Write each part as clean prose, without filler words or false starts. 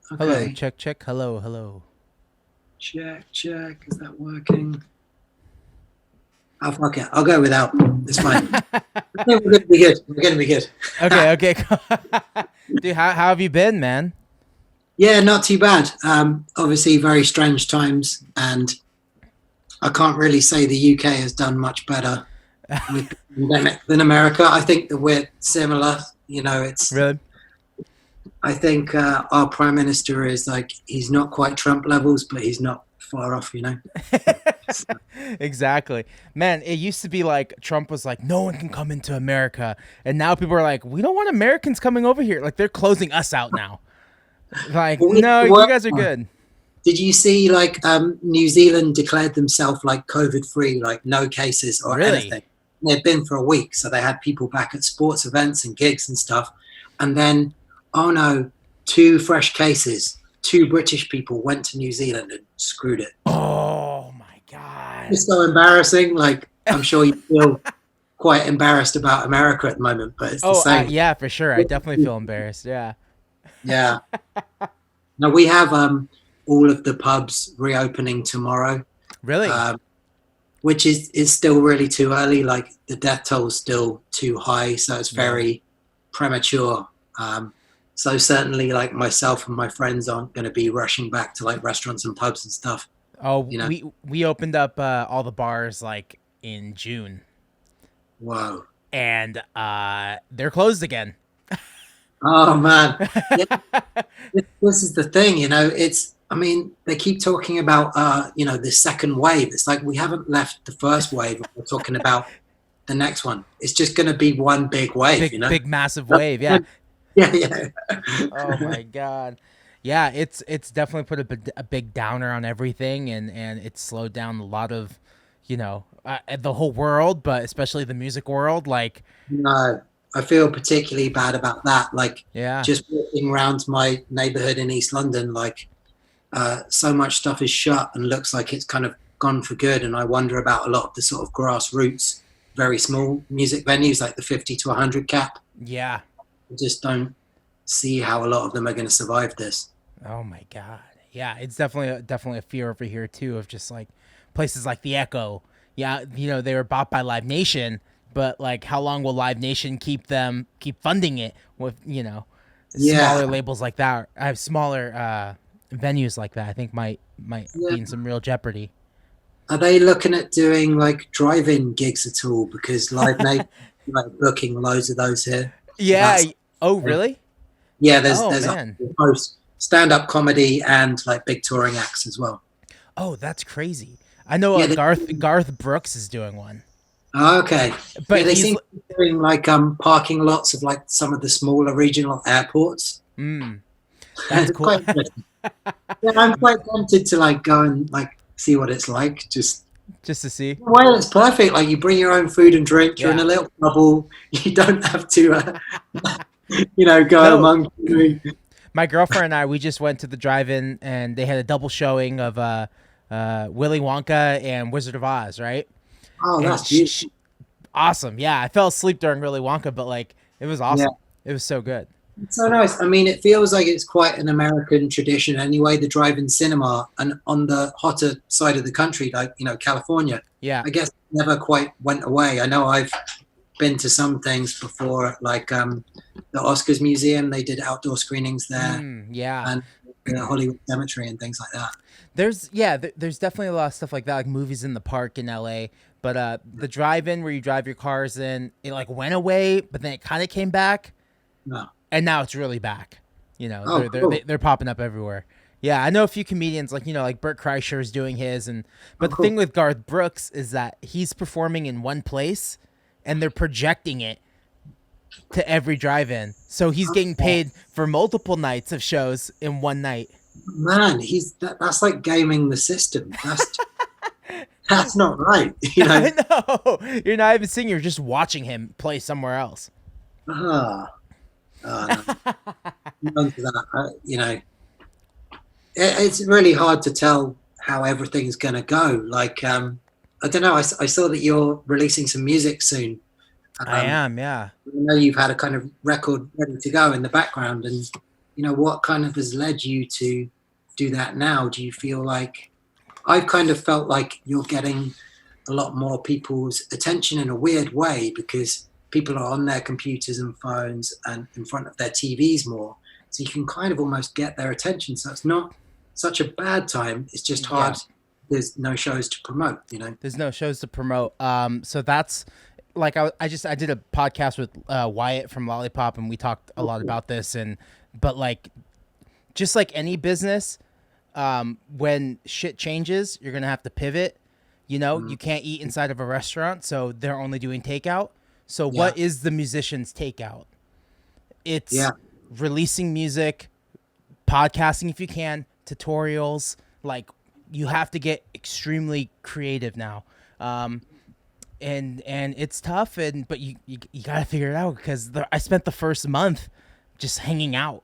Hello, Okay. check, check. Hello, hello. Check, check. Is that working? Oh, fuck it. I'll go without. It's fine. I think we're going to be good. We're going to be good. Okay, okay. Dude, how have you been, man? Yeah, not too bad. Obviously, very strange times, and I can't really say the UK has done much better with the pandemic than America. I think that we're similar. It's. Really? I think our prime minister is like he's not quite Trump levels, but he's not far off. So, Exactly. Man, it used to be like Trump was like, no one can come into America. And now people are like, we don't want Americans coming over here. Like, they're closing us out now. Like, but we have no, to you work. guys are good. Did you see like New Zealand declared themselves like COVID free, like no cases or Really? anything? They've been for a week, so they had people back at sports events and gigs and stuff. And then, oh no, two fresh cases. Two British people went to New Zealand and screwed it. Oh, my God. It's so embarrassing. Like I'm sure you feel quite embarrassed about America at the moment, but it's the Oh, same. yeah, for sure. I definitely feel embarrassed. Yeah. Yeah. Now we have all of the pubs reopening tomorrow. Really? Um, which is still really too early. Like the death toll is still too high, so it's Yeah. very premature. So certainly, like myself and my friends aren't going to be rushing back to like restaurants and pubs and stuff. Oh, You know, we opened up all the bars like in June, whoa. and they're closed again. Oh man, yeah. This is the thing. It's. I mean, they keep talking about the second wave. It's like we haven't left the first wave. We're talking about the next one. It's just going to be one big wave. Big, big, massive wave. Yeah. Yeah, yeah. Oh my god. Yeah, it's definitely put a big downer on everything, and it's slowed down a lot of, the whole world, but especially the music world. Like, No, I feel particularly bad about that. Like yeah, just walking around my neighborhood in East London, like so much stuff is shut and looks like it's kind of gone for good. And I wonder about a lot of the sort of grassroots, very small music venues like the 50 to 100 cap. yeah. I just don't see how a lot of them are going to survive this. Oh my god. Yeah, it's definitely a fear over here too of just like places like the Echo. Yeah, they were bought by Live Nation, but like how long will Live Nation keep funding it with, Yeah, smaller labels like that. I have smaller venues like that. I think might yeah. be in some real jeopardy. Are they looking at doing like drive-in gigs at all? Because Live Nation like booking loads of those here. So Yeah. that's Oh, really? yeah. There's Oh, there's a man. host stand-up comedy and like big touring acts as well. Oh, that's crazy. I know Yeah. Garth Brooks is doing one, Okay. Yeah, but they he's seem to be doing like parking lots of like some of the smaller regional airports. mm, that's It's cool. quite interesting. Yeah, I'm quite tempted to like go and like see what it's like. Just Just to see. well, it's perfect. Like you bring your own food and drink. You're in Yeah. a little bubble. You don't have to, go No, among. my girlfriend and I, we just went to the drive-in and they had a double showing of Willy Wonka and Wizard of Oz, right? Oh, And that's beautiful. awesome. Yeah, I fell asleep during Willy Wonka, but like it was Yeah. awesome. It was so good. It's so nice. I mean, it feels like it's quite an American tradition anyway, the drive-in cinema. And on the hotter side of the country, like, California, Yeah. I guess it never quite went away. I know I've been to some things before, like the Oscars Museum, they did outdoor screenings there, Yeah. and the Hollywood Cemetery and things like that. There's definitely a lot of stuff like that, like movies in the park in LA. But the drive-in where you drive your cars in, it like went away, but then it kind of came back, No. and now it's really back. Oh, cool. They're popping up everywhere. Yeah, I know a few comedians like like Bert Kreischer is doing his, and Oh, but the thing cool. with Garth Brooks is that he's performing in one place, and they're projecting it to every drive-in, so he's getting Oh, paid for multiple nights of shows in one night. man, that's like gaming the system. That's not right. I know. You're not even seeing. You're just watching him play somewhere else. Ah, no, none of that. It's really hard to tell how everything's going to go. Like, I don't know. I saw that you're releasing some music soon. I Um, am, yeah. I know you've had a kind of record ready to go in the background, and what kind of has led you to do that now? Do you feel like, I've kind of felt like you're getting a lot more people's attention in a weird way because people are on their computers and phones and in front of their TVs more. So you can kind of almost get their attention. So it's not such a bad time. It's just hard. Yeah. There's no shows to promote. There's no shows to promote. So that's like I did a podcast with Wyatt from Lollipop, and we talked a lot about this. But like, just like any business, when shit changes, you're gonna have to pivot. You can't eat inside of a restaurant, so they're only doing takeout. So what is the musician's takeout? It's releasing music, podcasting if you can, tutorials. Like, you have to get extremely creative now. And it's tough, but you gotta figure it out, because I spent the first month just hanging out,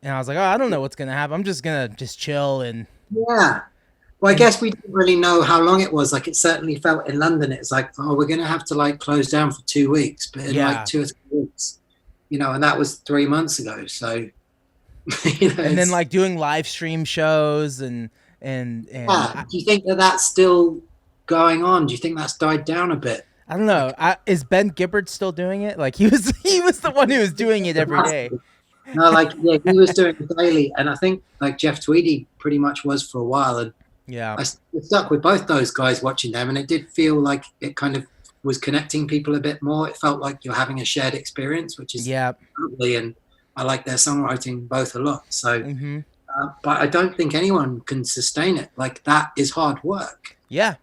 and I was like, oh, I don't know what's gonna happen. I'm just gonna chill and Well, I guess we didn't really know how long it was. Like, it certainly felt in London, it's like, oh, we're gonna have to like close down for 2 weeks, but in like 2 or 3 weeks, and that was 3 months ago. So and then like doing live stream shows and do you think that that's still going on? Do you think that's died down a bit? I don't know. Is Ben Gibbard still doing it? Like, he was the one who was doing it every day. No, like, yeah, he was doing it daily, and I think like Jeff Tweedy pretty much was for a while, and I stuck with both those guys watching them, and it did feel like it kind of was connecting people a bit more. It felt like you're having a shared experience, which is lovely, and I like their songwriting both a lot. So, but I don't think anyone can sustain it. Like, that is hard work. Yeah.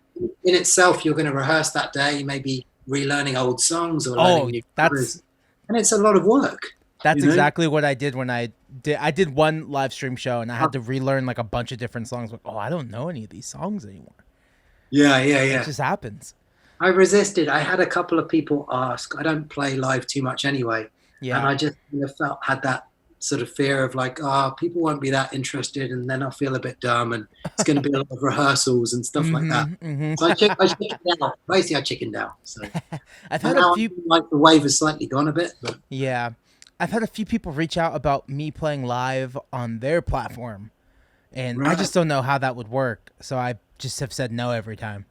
In itself, you're going to rehearse that day, maybe relearning old songs or learning new covers, and it's a lot of work. That's exactly what I did when I did one live stream show, and I had to relearn like a bunch of different songs. Like, I don't know any of these songs anymore. Yeah. It just happens. I resisted. I had a couple of people ask. I don't play live too much anyway. Yeah. And I just had that sort of fear of like, people won't be that interested, and then I'll feel a bit dumb, and it's going to be a lot of rehearsals and stuff like that. So I chickened out. Basically, I chickened out. So I've had a few. Like, the wave has slightly gone a bit, but I've had a few people reach out about me playing live on their platform, and I just don't know how that would work. So I just have said no every time.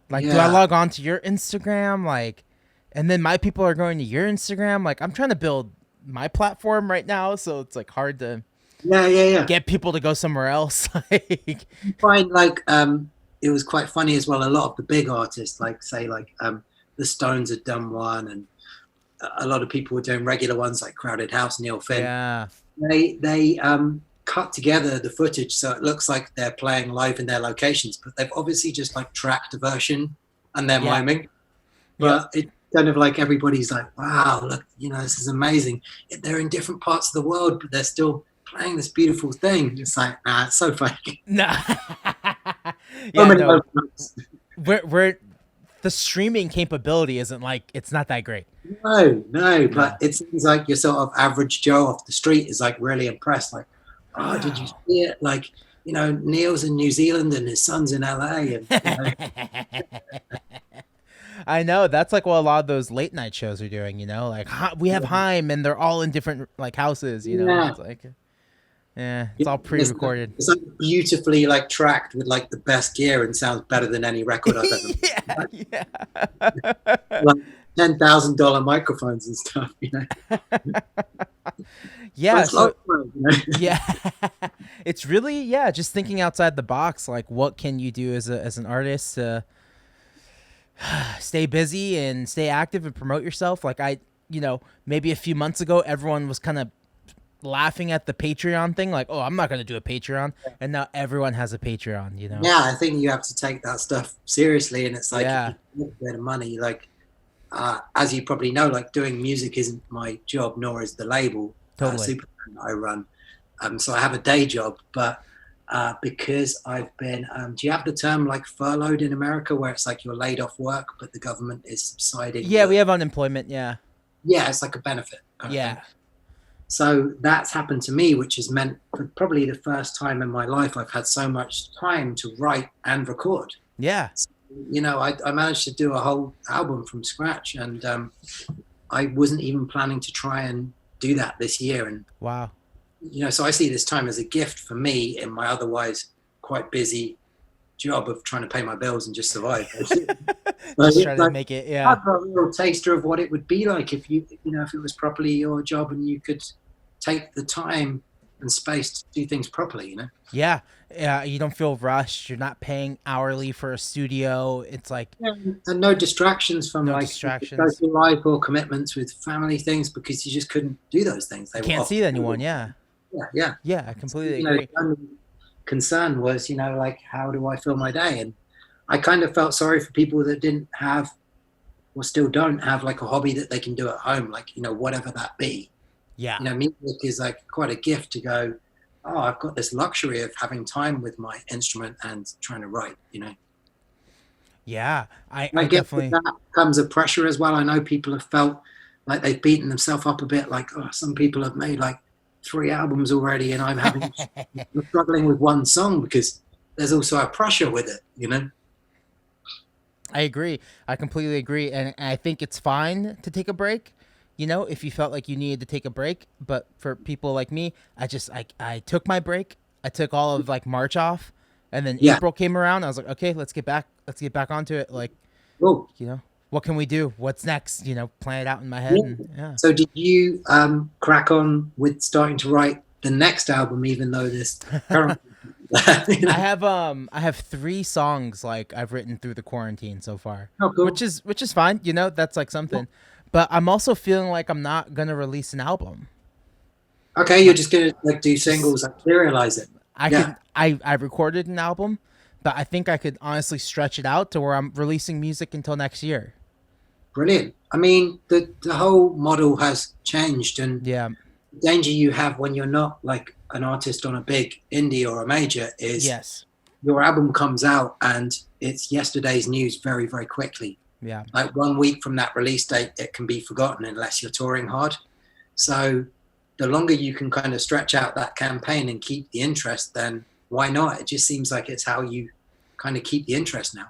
Like, do I log on to your Instagram? Like, and then my people are going to your Instagram. Like, I'm trying to build my platform right now, so it's like hard to get people to go somewhere else. Like, I find like it was quite funny as well. A lot of the big artists, like say like the Stones had done one, and a lot of people were doing regular ones like Crowded House, Neil Finn. Yeah. They cut together the footage so it looks like they're playing live in their locations, but they've obviously just like tracked a version and they're miming. But it's kind of like everybody's like, wow, look, this is amazing. They're in different parts of the world, but they're still playing this beautiful thing. It's like, it's so fake. Nah. We're the streaming capability isn't like, it's not that great. No, but it seems like your sort of average Joe off the street is like really impressed. Like, did you see it? Like, Neil's in New Zealand and his son's in LA. And, I know, that's like what a lot of those late night shows are doing. Like, we have Haim, and they're all in different like houses. It's like, it's all pre-recorded. It's like beautifully like tracked with like the best gear, and sounds better than any record I've ever. Like $10,000 microphones and stuff. It's really just thinking outside the box. Like, what can you do as an artist to stay busy and stay active and promote yourself? Like, maybe a few months ago everyone was kind of laughing at the Patreon thing, like, I'm not going to do a Patreon, and now everyone has a Patreon. I think you have to take that stuff seriously, and it's like, if you get a bit of money, like as you probably know, like, doing music isn't my job, nor is the label Superman that I run. So I have a day job, but because I've been do you have the term like furloughed in America, where it's like you're laid off work but the government is subsiding? We have unemployment. It's like a benefit kind of thing. So that's happened to me, which has meant for probably the first time in my life I've had so much time to write and record. So, I managed to do a whole album from scratch, and I wasn't even planning to try and do that this year. And wow, so I see this time as a gift for me in my otherwise quite busy job of trying to pay my bills and just survive. But Just try it's to like make it, I've yeah. got a real taster of what it would be like if if it was properly your job and you could take the time and space to do things properly. Yeah. Yeah, you don't feel rushed. You're not paying hourly for a studio. It's like Yeah, and no distractions from no like distractions. social life or commitments with family things because you just couldn't do those things. You They were can't off see the anyone, table. yeah. Yeah, yeah. Yeah, I So, completely agree. the only concern was, like how do I fill my day? And I kind of felt sorry for people that didn't have or still don't have like a hobby that they can do at home, like, whatever that be. Yeah. Music is like quite a gift to go, oh, I've got this luxury of having time with my instrument and trying to write. Yeah. I I guess with definitely that comes a pressure as well. I know people have felt like they've beaten themselves up a bit, like, oh, some people have made like 3 albums already, and I'm struggling with one song because there's also a pressure with it. I agree. I completely agree. And I think it's fine to take a break, if you felt like you needed to take a break. But for people like me, I took my break. I took all of like March off. And then Yeah. April came around. I was like, okay, let's get back. Let's get back onto it. Like, Oh, what can we do? What's next? Plan it out in my head. yeah. And yeah. So did you crack on with starting to write the next album, even though this current, you know? I have 3 songs like I've written through the quarantine so far, Oh, which cool. is fine. That's like something. But I'm also feeling like I'm not gonna release an album. Okay, you're My, just gonna like do just singles, like serialize it. I Yeah, could I recorded an album, but I think I could honestly stretch it out to where I'm releasing music until next year. brilliant. I mean, the whole model has changed, and Yeah. the danger you have when you're not like an artist on a big indie or a major is Yes. your album comes out and it's yesterday's news very, very quickly. Yeah. Like 1 week from that release date, it can be forgotten unless you're touring hard. So the longer you can kind of stretch out that campaign and keep the interest, then why not? It just seems like it's how you kind of keep the interest now.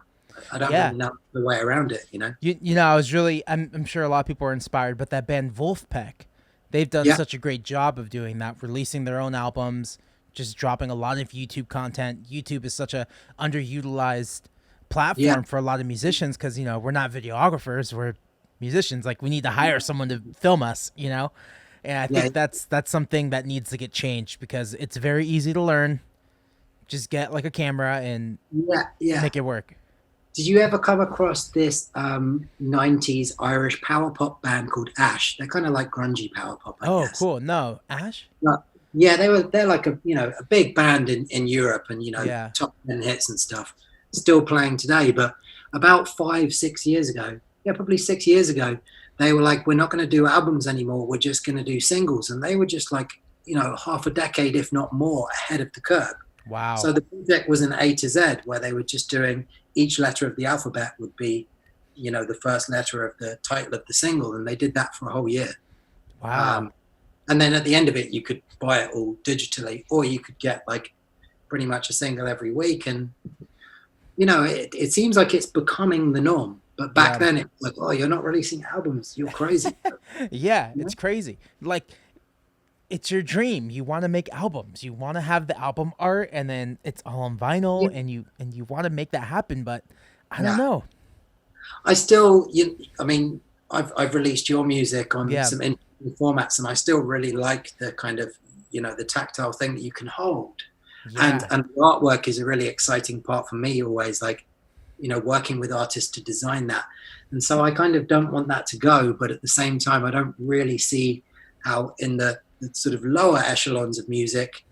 I don't Yeah. really know the way around it. I was really I'm sure a lot of people are inspired, but that band Wolfpack, they've done Yeah, such a great job of doing that, releasing their own albums, just dropping a lot of YouTube content. YouTube is such a underutilized yeah, platform for a lot of musicians because we're not videographers, we're musicians. Like we need to hire someone to film us. And I yeah, think that's something that needs to get changed because it's very easy to learn. Just get like a camera and yeah, yeah. make it work. Did you ever come across this 90s Irish power pop band called Ash? They're kind of like grungy power pop, I Oh, guess. cool. No, Ash. But, yeah, they're like a big band in Europe, and Yeah. top 10 hits and stuff. Still playing today, but about 5 6 years ago, yeah, probably 6 years ago, they were like, we're not going to do albums anymore. We're just going to do singles, and they were just like half a decade, if not more, ahead of the curve. Wow. So the project was an A to Z, where they were just doing each letter of the alphabet would be, the first letter of the title of the single, and they did that for a whole year. Wow. Um, and then at the end of it, you could buy it all digitally, or you could get like pretty much a single every week. And it seems like it's becoming the norm. But back Yeah. then, it was like, oh, you're not releasing albums, you're crazy. Yeah, You know? it's crazy. Like it's your dream. You want to make albums. You want to have the album art and then it's all on vinyl Yeah, and you want to make that happen, but I don't yeah. know. I still, I mean, I've released your music on Yeah. some interesting formats, and I still really like the kind of the tactile thing that you can hold, and Yeah. and the artwork is a really exciting part for me always. Like working with artists to design that, and so I kind of don't want that to go, but at the same time, I don't really see how in the sort of lower echelons of music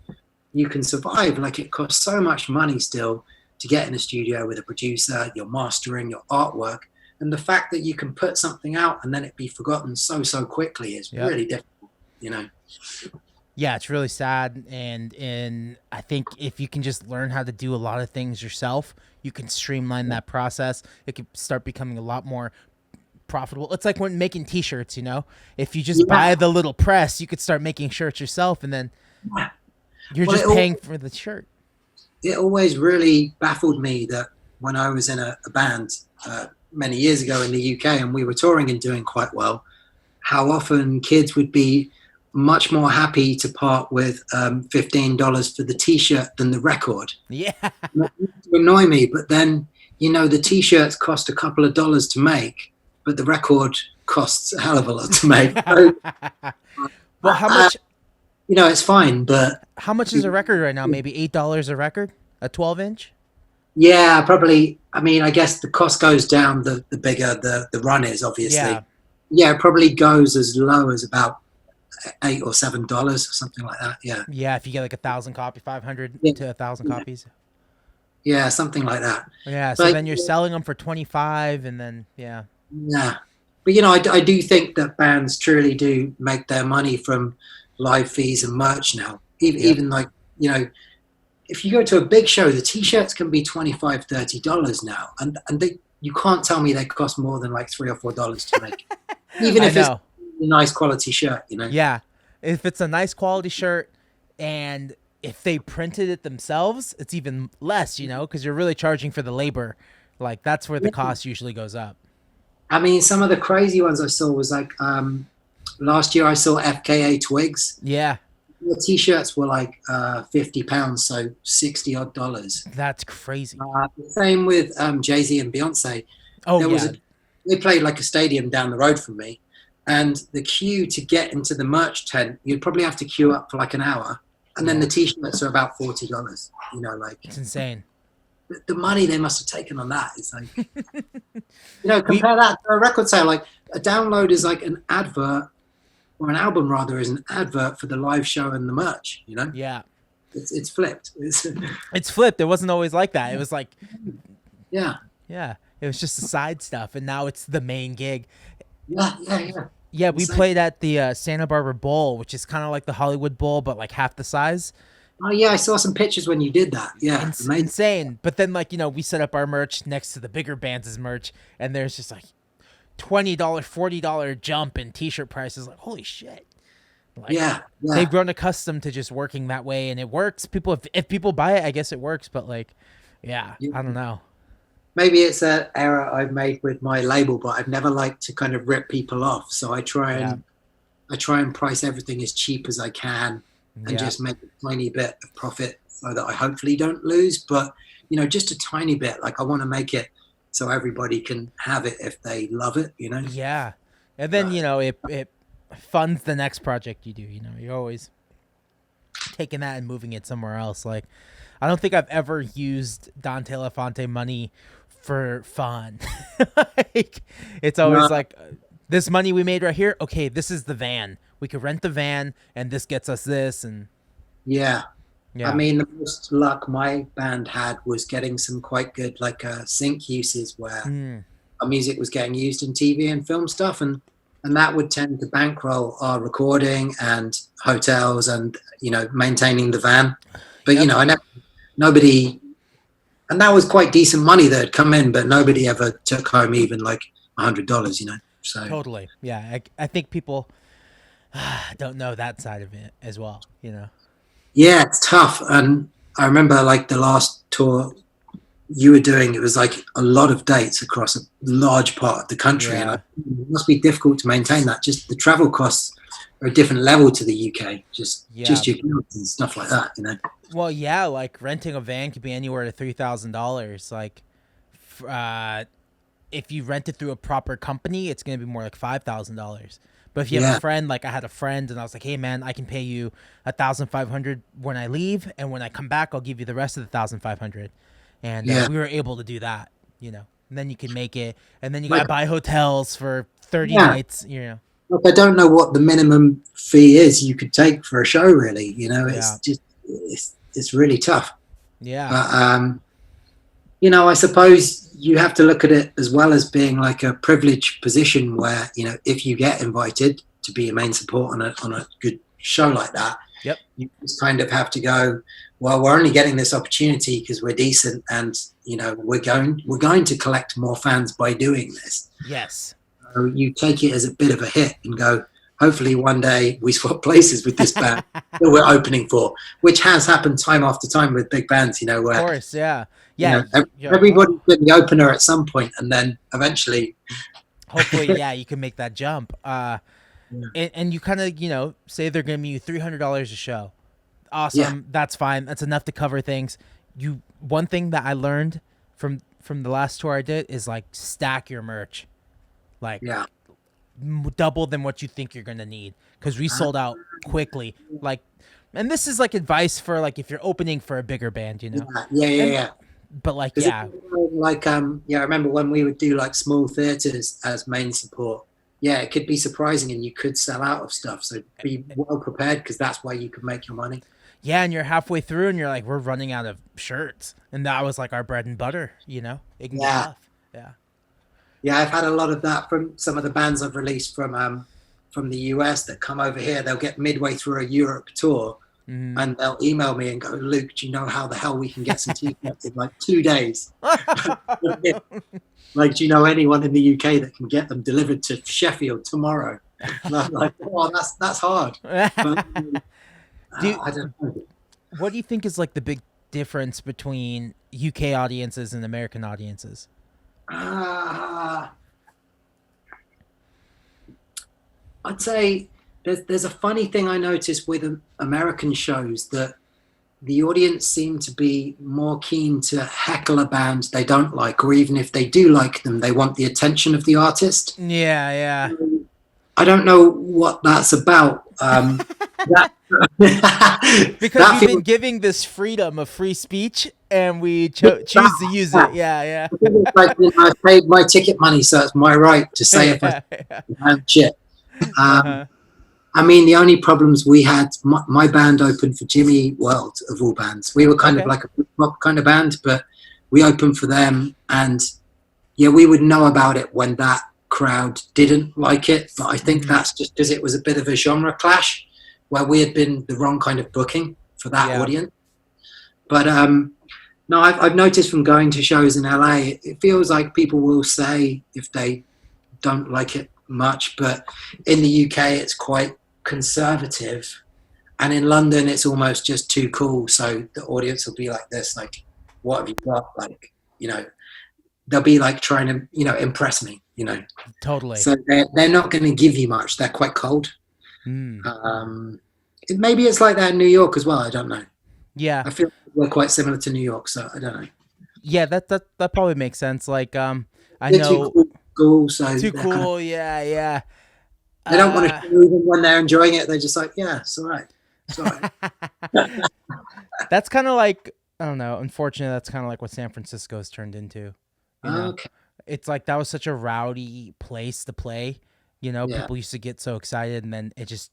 you can survive. Like it costs so much money still to get in a studio with a producer, your mastering, your artwork. And the fact that you can put something out and then it be forgotten so quickly is Yep. really difficult. Yeah, it's really sad and I think if you can just learn how to do a lot of things yourself, you can streamline that process. It can start becoming a lot more profitable. It's like when making t-shirts. If you just Yeah. buy the little press, you could start making shirts yourself and then Yeah. you're Well, just paying for the shirt. it always really baffled me that when I was in a band many years ago in the UK and we were touring and doing quite well, how often kids would be much more happy to part with $15 for the T-shirt than the record. Yeah. That used to annoy me, but then the T-shirts cost a couple of dollars to make, but the record costs a hell of a lot to make. So, Well, how much? it's fine, but How much is a record right now? Maybe $8 a record, a 12-inch. yeah, probably. I mean, I guess the cost goes down the bigger the run is, obviously. Yeah, Yeah, it probably goes as low as about $8 or $7 or something like that. Yeah, yeah. If you get like 1,000 copy, 500 yeah, to 1,000 yeah, copies. yeah, something like that. Yeah. So But then you're selling them for 25, and then yeah, yeah, but I do think that bands truly do make their money from live fees and merch now. Even yep. even like you know, if you go to a big show, the t-shirts can be $25-$30 now, and you can't tell me they cost more than like $3 or $4 to make, even I if it's know. a nice quality shirt. Yeah, if it's a nice quality shirt, and if they printed it themselves, it's even less. Because you're really charging for the labor. Like that's where the cost usually goes up. I mean, some of the crazy ones I saw was like last year I saw FKA Twigs. Yeah, The t-shirts were like £50, so 60 odd dollars. that's crazy. The same with Jay-Z and Beyonce. Oh There was yeah, they played like a stadium down the road from me, and the queue to get into the merch tent, you'd probably have to queue up for like an hour, and then yeah. the t-shirts are about $40. Like It's insane. the money they must have taken on that is like, We compare that to a record sale. Like a download is like an advert, or an album rather, is an advert for the live show and the merch. Yeah, It's flipped. it's flipped. It wasn't always like that. It was like Yeah, yeah, it was just the side stuff, and now it's the main gig. yeah, yeah, yeah. Yeah, we Insane. played at the Santa Barbara Bowl, which is kind of like the Hollywood Bowl, but like half the size. Oh yeah, I saw some pictures when you did that. Yeah, amazing. Insane. But then, like, we set up our merch next to the bigger bands' merch, and there's just like $20, $40 jump in t-shirt prices. Like, holy shit. Like, Yeah, they've yeah. grown accustomed to just working that way, and it works. If people buy it, I guess it works, but like, yeah, You- I don't know. Maybe it's an error I've made with my label, but I've never liked to kind of rip people off. So Yeah, I try and price everything as cheap as I can, and yeah, just make a tiny bit of profit so that I hopefully don't lose. But just a tiny bit. Like I want to make it so everybody can have it if they love it. yeah. And then, But it funds the next project you do. You're always taking that and moving it somewhere else. Like, I don't think I've ever used Dante Elephante money for fun. Like, it's always no, like, this money we made right here. Okay, this is the van. We could rent the van, and this gets us this, and yeah. I yeah, mean, the most luck my band had was getting some quite good like sync uses where mm, our music was getting used in TV and film stuff, and that would tend to bankroll our recording and hotels and maintaining the van. But yep, I never, nobody, and that was quite decent money that had come in, but nobody ever took home even like $100. So totally. Yeah, I think people don't know that side of it as well. yeah, it's tough. And I remember like the last tour you were doing, it was like a lot of dates across a large part of the country, and Yeah, it must be difficult to maintain that. Just the travel costs are a different level to the UK. yeah. Just your goods and stuff like that. Well, yeah, like renting a van could be anywhere to $3,000. Like, if you rent it through a proper company, it's gonna be more like $5,000. But if you have a Yeah, friend, like I had a friend, and I was like, "Hey, man, I can pay you 1,500 when I leave, and when I come back, I'll give you the rest of the 1,500." And yeah. we were able to do that. And then you can make it, and then you Like gotta buy hotels for 30 yeah, nights. like I don't know what the minimum fee is you could take for a show. Really, it's Yeah, just it's really tough. yeah, But I suppose you have to look at it as well as being like a privileged position where, if you get invited to be a main support on a good show like that, yep, you just kind of have to go, well, we're only getting this opportunity because we're decent, and we're going to collect more fans by doing this. yes. So you take it as a bit of a hit and go, hopefully one day we swap places with this band that we're opening for, which has happened time after time with big bands, Of where course, yeah, yeah. You're like, everybody's oh, been the opener at some point, and then eventually, hopefully, yeah, you can make that jump. and you kind of, say they're giving you $300 a show. Yeah, Awesome, that's fine. That's enough to cover things. One thing that I learned from the last tour I did is like stack your merch, like yeah. double than what you think you're gonna need, because we Uh, sold out quickly. Like, and this is like advice for like if you're opening for a bigger band, yeah, yeah, yeah, and yeah. but like Because yeah, like yeah, I remember when we would do like small theaters as main support. Yeah, it could be surprising, and you could sell out of stuff. So be well prepared, because that's where you can make your money. yeah, and you're halfway through and you're like, we're running out of shirts, and that was like our bread and butter. It can get Yeah, tough. Yeah. yeah. I've had a lot of that from some of the bands I've released from the US that come over here. They'll get midway through a Europe tour, Mm. and they'll email me and go, "Luke, do you know how the hell we can get some t-shirts in like 2 days?" Like, do you know anyone in the UK that can get them delivered to Sheffield tomorrow? And I'm like, oh, that's hard. But do you, I don't know. what do you think is like the big difference between UK audiences and American audiences? Uh, I'd say there's a funny thing I noticed with American shows, that the audience seem to be more keen to heckle a band they don't like, or even if they do like them, they want the attention of the artist. Yeah, yeah. I don't know what that's about. That, Because that we've been feels giving this freedom of free speech, and we choose to use it. Yeah, like, I paid my ticket money, so it's my right to say if I yeah. Yeah. have shit. Um, Uh-huh. I mean, the only problems we had, my band opened for Jimmy World, of all bands. We were kind of Okay. like a rock kind of band, but we opened for them, and yeah, we would know about it when that crowd didn't like it. But I think Hmm. that's just because it was a bit of a genre clash, where we had been the wrong kind of booking for that Yeah. audience. But no, I've noticed from going to shows in LA, it feels like people will say if they don't like it much, but in the UK it's quite conservative, and in London it's almost just too cool. So the audience will be like this, like, "What have you got?" Like, they'll be like trying to impress me. Totally. So they're not going to give you much. They're quite cold. Mm. Maybe it's like that in New York as well. I don't know. Yeah. I feel like we're quite similar to New York, so I don't know. Yeah. That probably makes sense. Like I They're too know. cool, so Too they're kind of, cool. Yeah. Yeah. they don't want to Uh, show even when they're enjoying it. They're just like, yeah, it's all right. It's all right. that's kind of like, I don't know. Unfortunately, that's kind of like what San Francisco's turned into. You know, Okay. it's like that was such a rowdy place to play. Yeah. People used to get so excited, and then it just,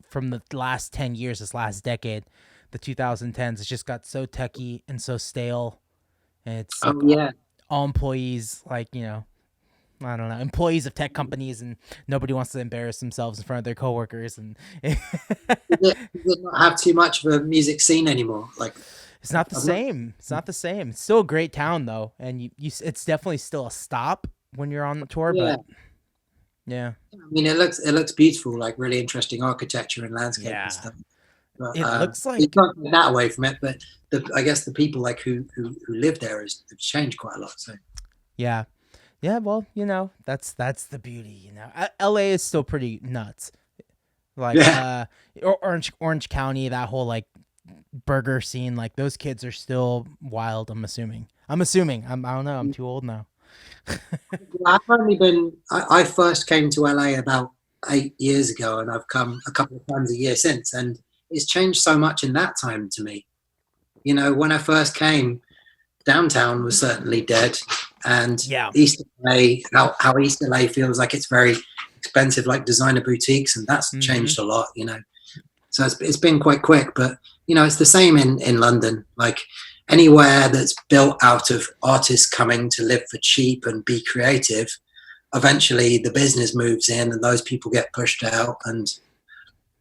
from the last 10 years, this last decade, the 2010s, it just got so techy and so stale. And it's like Oh, yeah. all employees, like, I don't know, employees of tech companies, and nobody wants to embarrass themselves in front of their coworkers. And Does it not have too much of a music scene anymore? Like, it's not the I'm not. same. It's not the same. It's still a great town though, and it's definitely still a stop when you're on the tour. Yeah. But yeah, I mean, it looks beautiful, like really interesting architecture and landscape and yeah, stuff. But it looks you like, can't take that away from it. But I guess the people like who live there have changed quite a lot. So yeah, yeah. Well, that's the beauty. LA is still pretty nuts. Like yeah, Orange County, that whole like burger scene, like those kids are still wild. I'm assuming. I don't know. I'm too old now. I've only been. I first came to LA about 8 years ago, and I've come a couple of times a year since, and it's changed so much in that time to me. When I first came, downtown was certainly dead, and Yeah. East LA, how East LA feels like it's very expensive, like designer boutiques, and that's Mm-hmm. changed a lot. So it's been quite quick, but it's the same in London. Like, anywhere that's built out of artists coming to live for cheap and be creative, eventually the business moves in and those people get pushed out, and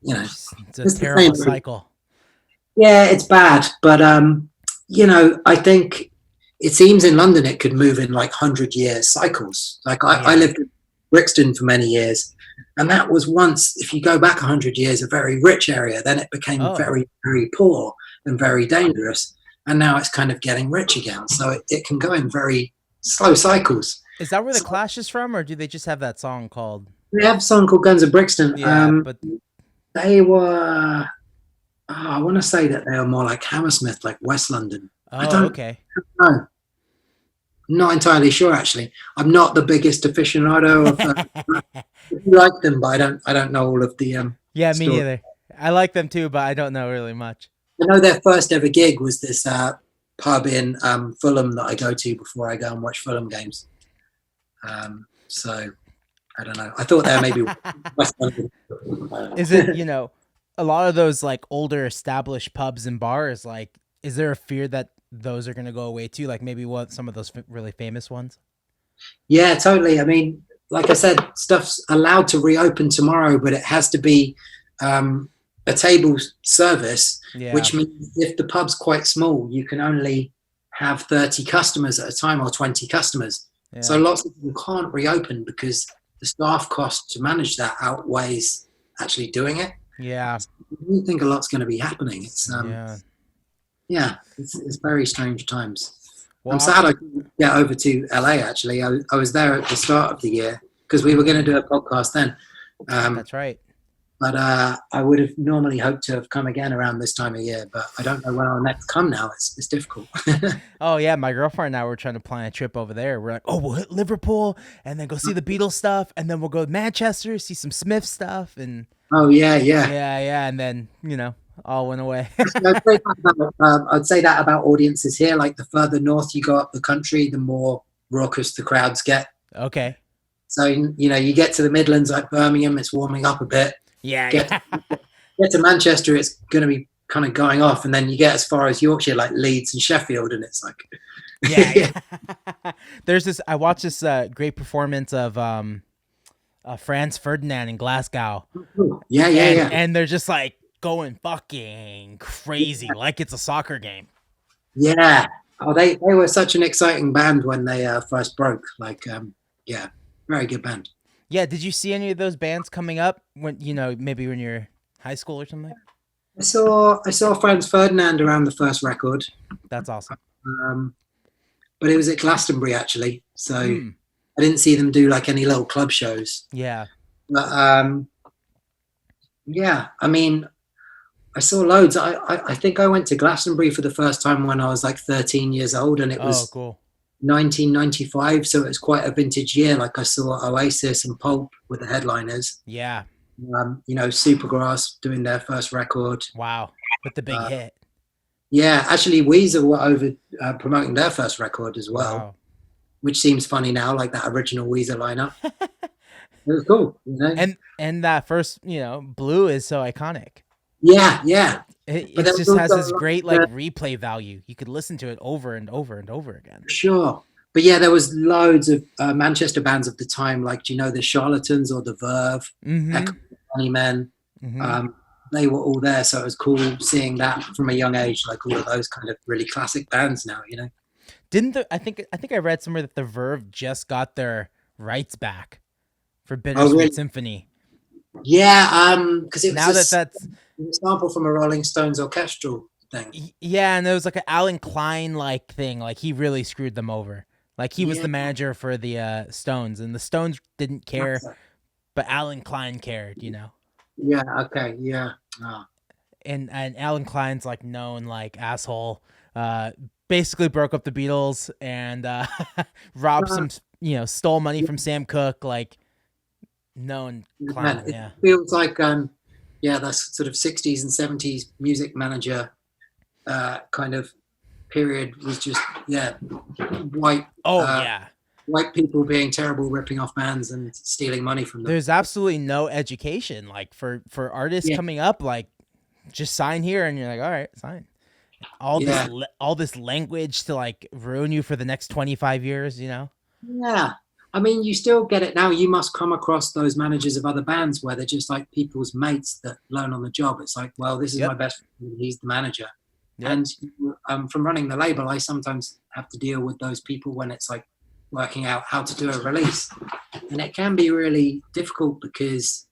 It's a it's the same. terrible cycle. Yeah, it's bad, but I think it seems in London it could move in like 100-year cycles. Like, I Yeah. lived in Brixton for many years, and that was once, if you go back 100 years, a very rich area. Then it became Oh, very, very poor and very dangerous, and now it's kind of getting rich again. So it can go in very slow cycles. is that where the So, Clash is from, or do they just have that song called? they have a song called Guns of Brixton. Yeah, but They were, I want to say that they were more like Hammersmith, like West London. I oh, don't okay. know. Not entirely sure, actually. I'm not the biggest aficionado of. I do like them, but I don't know all of the Yeah, me story. neither. I like them too, but I don't know really much. I know their first ever gig was this pub in Fulham that I go to before I go and watch Fulham games. So I don't know. I thought they were maybe West London. Is it, a lot of those like older established pubs and bars, like, is there a fear that those are going to go away too? Like maybe what some of those really famous ones? Yeah, totally. I mean, like I said, stuff's allowed to reopen tomorrow, but it has to be a table service, Yeah. which means if the pub's quite small, you can only have 30 customers at a time or 20 customers. So Yeah. lots of people can't reopen because the staff cost to manage that outweighs actually doing it. Yeah. So I don't think a lot's going to be happening. It's Yeah. yeah, it's very strange times. I'm Well, sad I couldn't get over to LA. Actually, I was there at the start of the year because we were going to do a podcast then. that's right. But I would have normally hoped to have come again around this time of year, but I don't know when I'll next come now. It's difficult. Oh yeah, my girlfriend and I were trying to plan a trip over there. We're like, oh, we'll hit Liverpool and then go see the Beatles stuff, and then we'll go to Manchester, see some Smith stuff, and Oh yeah, yeah. yeah, and then all went away. I'd say that about audiences here. Like the further north you go up the country, the more raucous the crowds get. Okay. So you get to the Midlands like Birmingham, it's warming up a bit. Yeah. Get Yeah. get to Manchester, it's going to be kind of going off, and then you get as far as Yorkshire, like Leeds and Sheffield, and it's like, Yeah. There's this. I watched this great performance of Franz Ferdinand in Glasgow, yeah, and they're just like going fucking crazy, like it's a soccer game. yeah. Oh, they were such an exciting band when they first broke. Like, yeah, very good band. Yeah. Did you see any of those bands coming up when maybe when you're high school or something? I saw Franz Ferdinand around the first record, That's awesome. but it was at Glastonbury actually, so Hmm. I didn't see them do like any little club shows. Yeah. But yeah, I mean, I saw loads. I think I went to Glastonbury for the first time when I was like 13 years old, and it Oh, was cool. 1995, so it was quite a vintage year. Like I saw Oasis and Pulp with the headliners. Yeah. Supergrass doing their first record. Wow. With the big hit. Yeah, actually, Weezer were over promoting their first record as well, Wow. which seems funny now, like that original Weezer lineup. It was cool, And that first, Blue is so iconic. Yeah, yeah. It But there just was has also this great like replay value. You could listen to it over and over and over again. Sure. But yeah, there was loads of Manchester bands of the time, like, do you know the Charlatans or the Verve, Mm-hmm. Echo Bunnymen? Mm-hmm. They were all there, so it was cool seeing that from a young age, like all of those kind of really classic bands now, I think I read somewhere that the Verve just got their rights back for Oh, Bittersweet really? Symphony. Yeah, because it Now was that's a sample from a Rolling Stones orchestral thing. yeah, and there was like an Alan Klein like thing. Like he really screwed them over. Like he was Yeah. the manager for the Stones, and the Stones didn't care, but Alan Klein cared. Yeah, okay, yeah. Oh. And Alan Klein's like known like asshole. Basically broke up the Beatles and robbed some, stole money from Sam Cooke. Like known clown. It Yeah. feels like that's sort of 60s and 70s music manager kind of period was just white Oh yeah. white people being terrible, ripping off bands and stealing money from them. There's absolutely no education like for artists coming up. Like just sign here, and you're like, all right, sign. All this language to like ruin you for the next 25 years. Yeah. I mean, you still get it now. You must come across those managers of other bands where they're just like people's mates that learn on the job. It's like, well, this is Yep. my best friend. He's the manager. Yep. And from running the label, I sometimes have to deal with those people when it's like working out how to do a release. And it can be really difficult because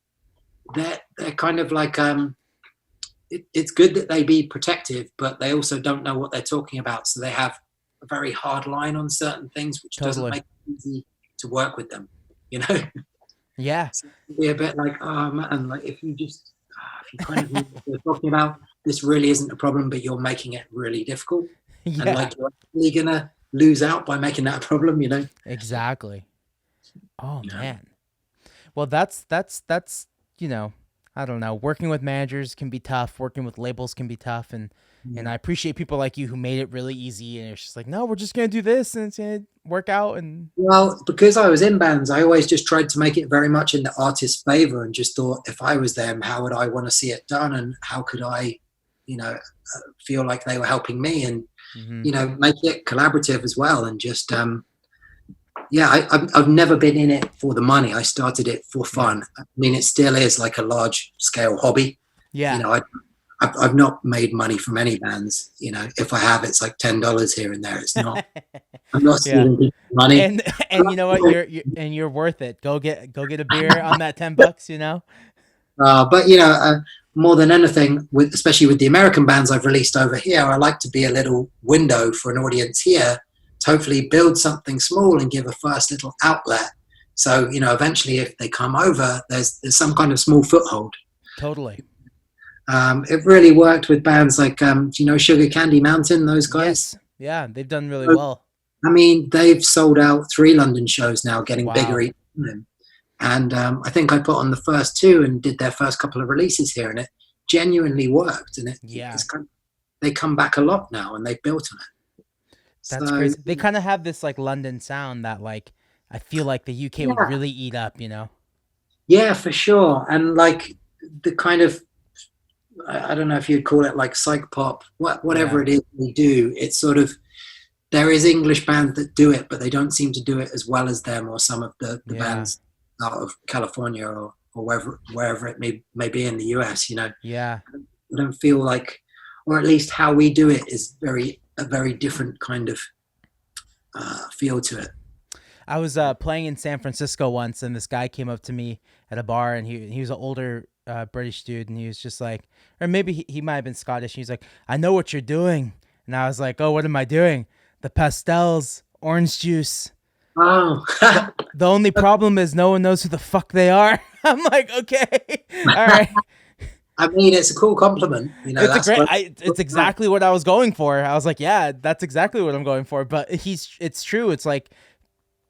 they're kind of like, it's good that they be protective, but they also don't know what they're talking about. So they have a very hard line on certain things, which doesn't Totally. make it easy to work with them, you know? Yeah. So it'd be a bit like, oh man, like if you just, if you kind of knew what you're talking about, this really isn't a problem, but you're making it really difficult. And Yeah. like you're actually going to lose out by making that a problem, you know? Exactly. Oh Yeah. man. Well, that's you know, I don't know. Working with managers can be tough. Working with labels can be tough, and I appreciate people like you who made it really easy. And it's just like, no, we're just gonna do this, and it's gonna work out. And Well, because I was in bands, I always just tried to make it very much in the artist's favor and just thought if I was them, how would I want to see it done? And how could I, feel like they were helping me and, mm-hmm. make it collaborative as well. And just, I've never been in it for the money. I started it for Yeah, fun. I mean, it still is like a large scale hobby. You yeah. know, I've not made money from any bands. If I have, it's like $10 here and there. It's not. I'm not Yeah. stealing people's money. And you know what? You're worth it. Go get a beer on that $10. You know. But more than anything, especially with the American bands I've released over here, I like to be a little window for an audience here to hopefully build something small and give a first little outlet. So eventually, if they come over, there's some kind of small foothold. Totally. It really worked with bands like Sugar Candy Mountain. Those guys. Yes. Yeah, they've done really So, well. I mean, they've sold out 3 London shows now, getting bigger Wow. each time. And I think I put on the first 2 and did their first couple of releases here, and it genuinely worked. And Yeah. they come back a lot now, and they built on it. That's So crazy. They kind of have this like London sound that like I feel like the UK would yeah, really eat up. You know. yeah, for sure. And like the kind of I don't know if you'd call it like psych pop, Yeah. whatever it is they do. It's sort of there is English bands that do it, but they don't seem to do it as well as them or some of the Yeah. bands out of California or wherever it may be in the US. Yeah. I don't feel like, or at least how we do it is a very different kind of feel to it. I was playing in San Francisco once, and this guy came up to me at a bar, and he was an older British dude, and he was just like, or maybe he might have been Scottish. And he's like, "I know what you're doing," and I was like, "Oh, what am I doing? The pastels, orange juice. Oh, The only problem is no one knows who the fuck they are." I'm like, okay, all right. I mean, it's a cool compliment. It's a That's great. what. It's exactly what I was going for. I was like, yeah, that's exactly what I'm going for. But it's true. It's like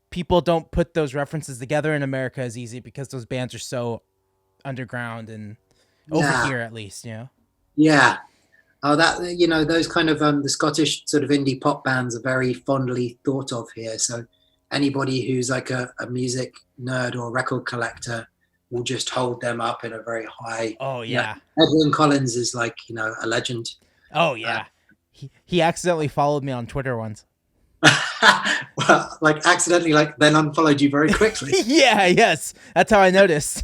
people don't put those references together in America as easy because those bands are so underground and over Yeah, here at least, you know. yeah. Oh, that those kind of the Scottish sort of indie pop bands are very fondly thought of here. So anybody who's like a music nerd or record collector will just hold them up in a very high. Oh yeah. Edwyn Collins is like a legend. Oh Uh, yeah. He accidentally followed me on Twitter once. well, like accidentally, like then unfollowed you very quickly. Yeah, yes. That's how I noticed.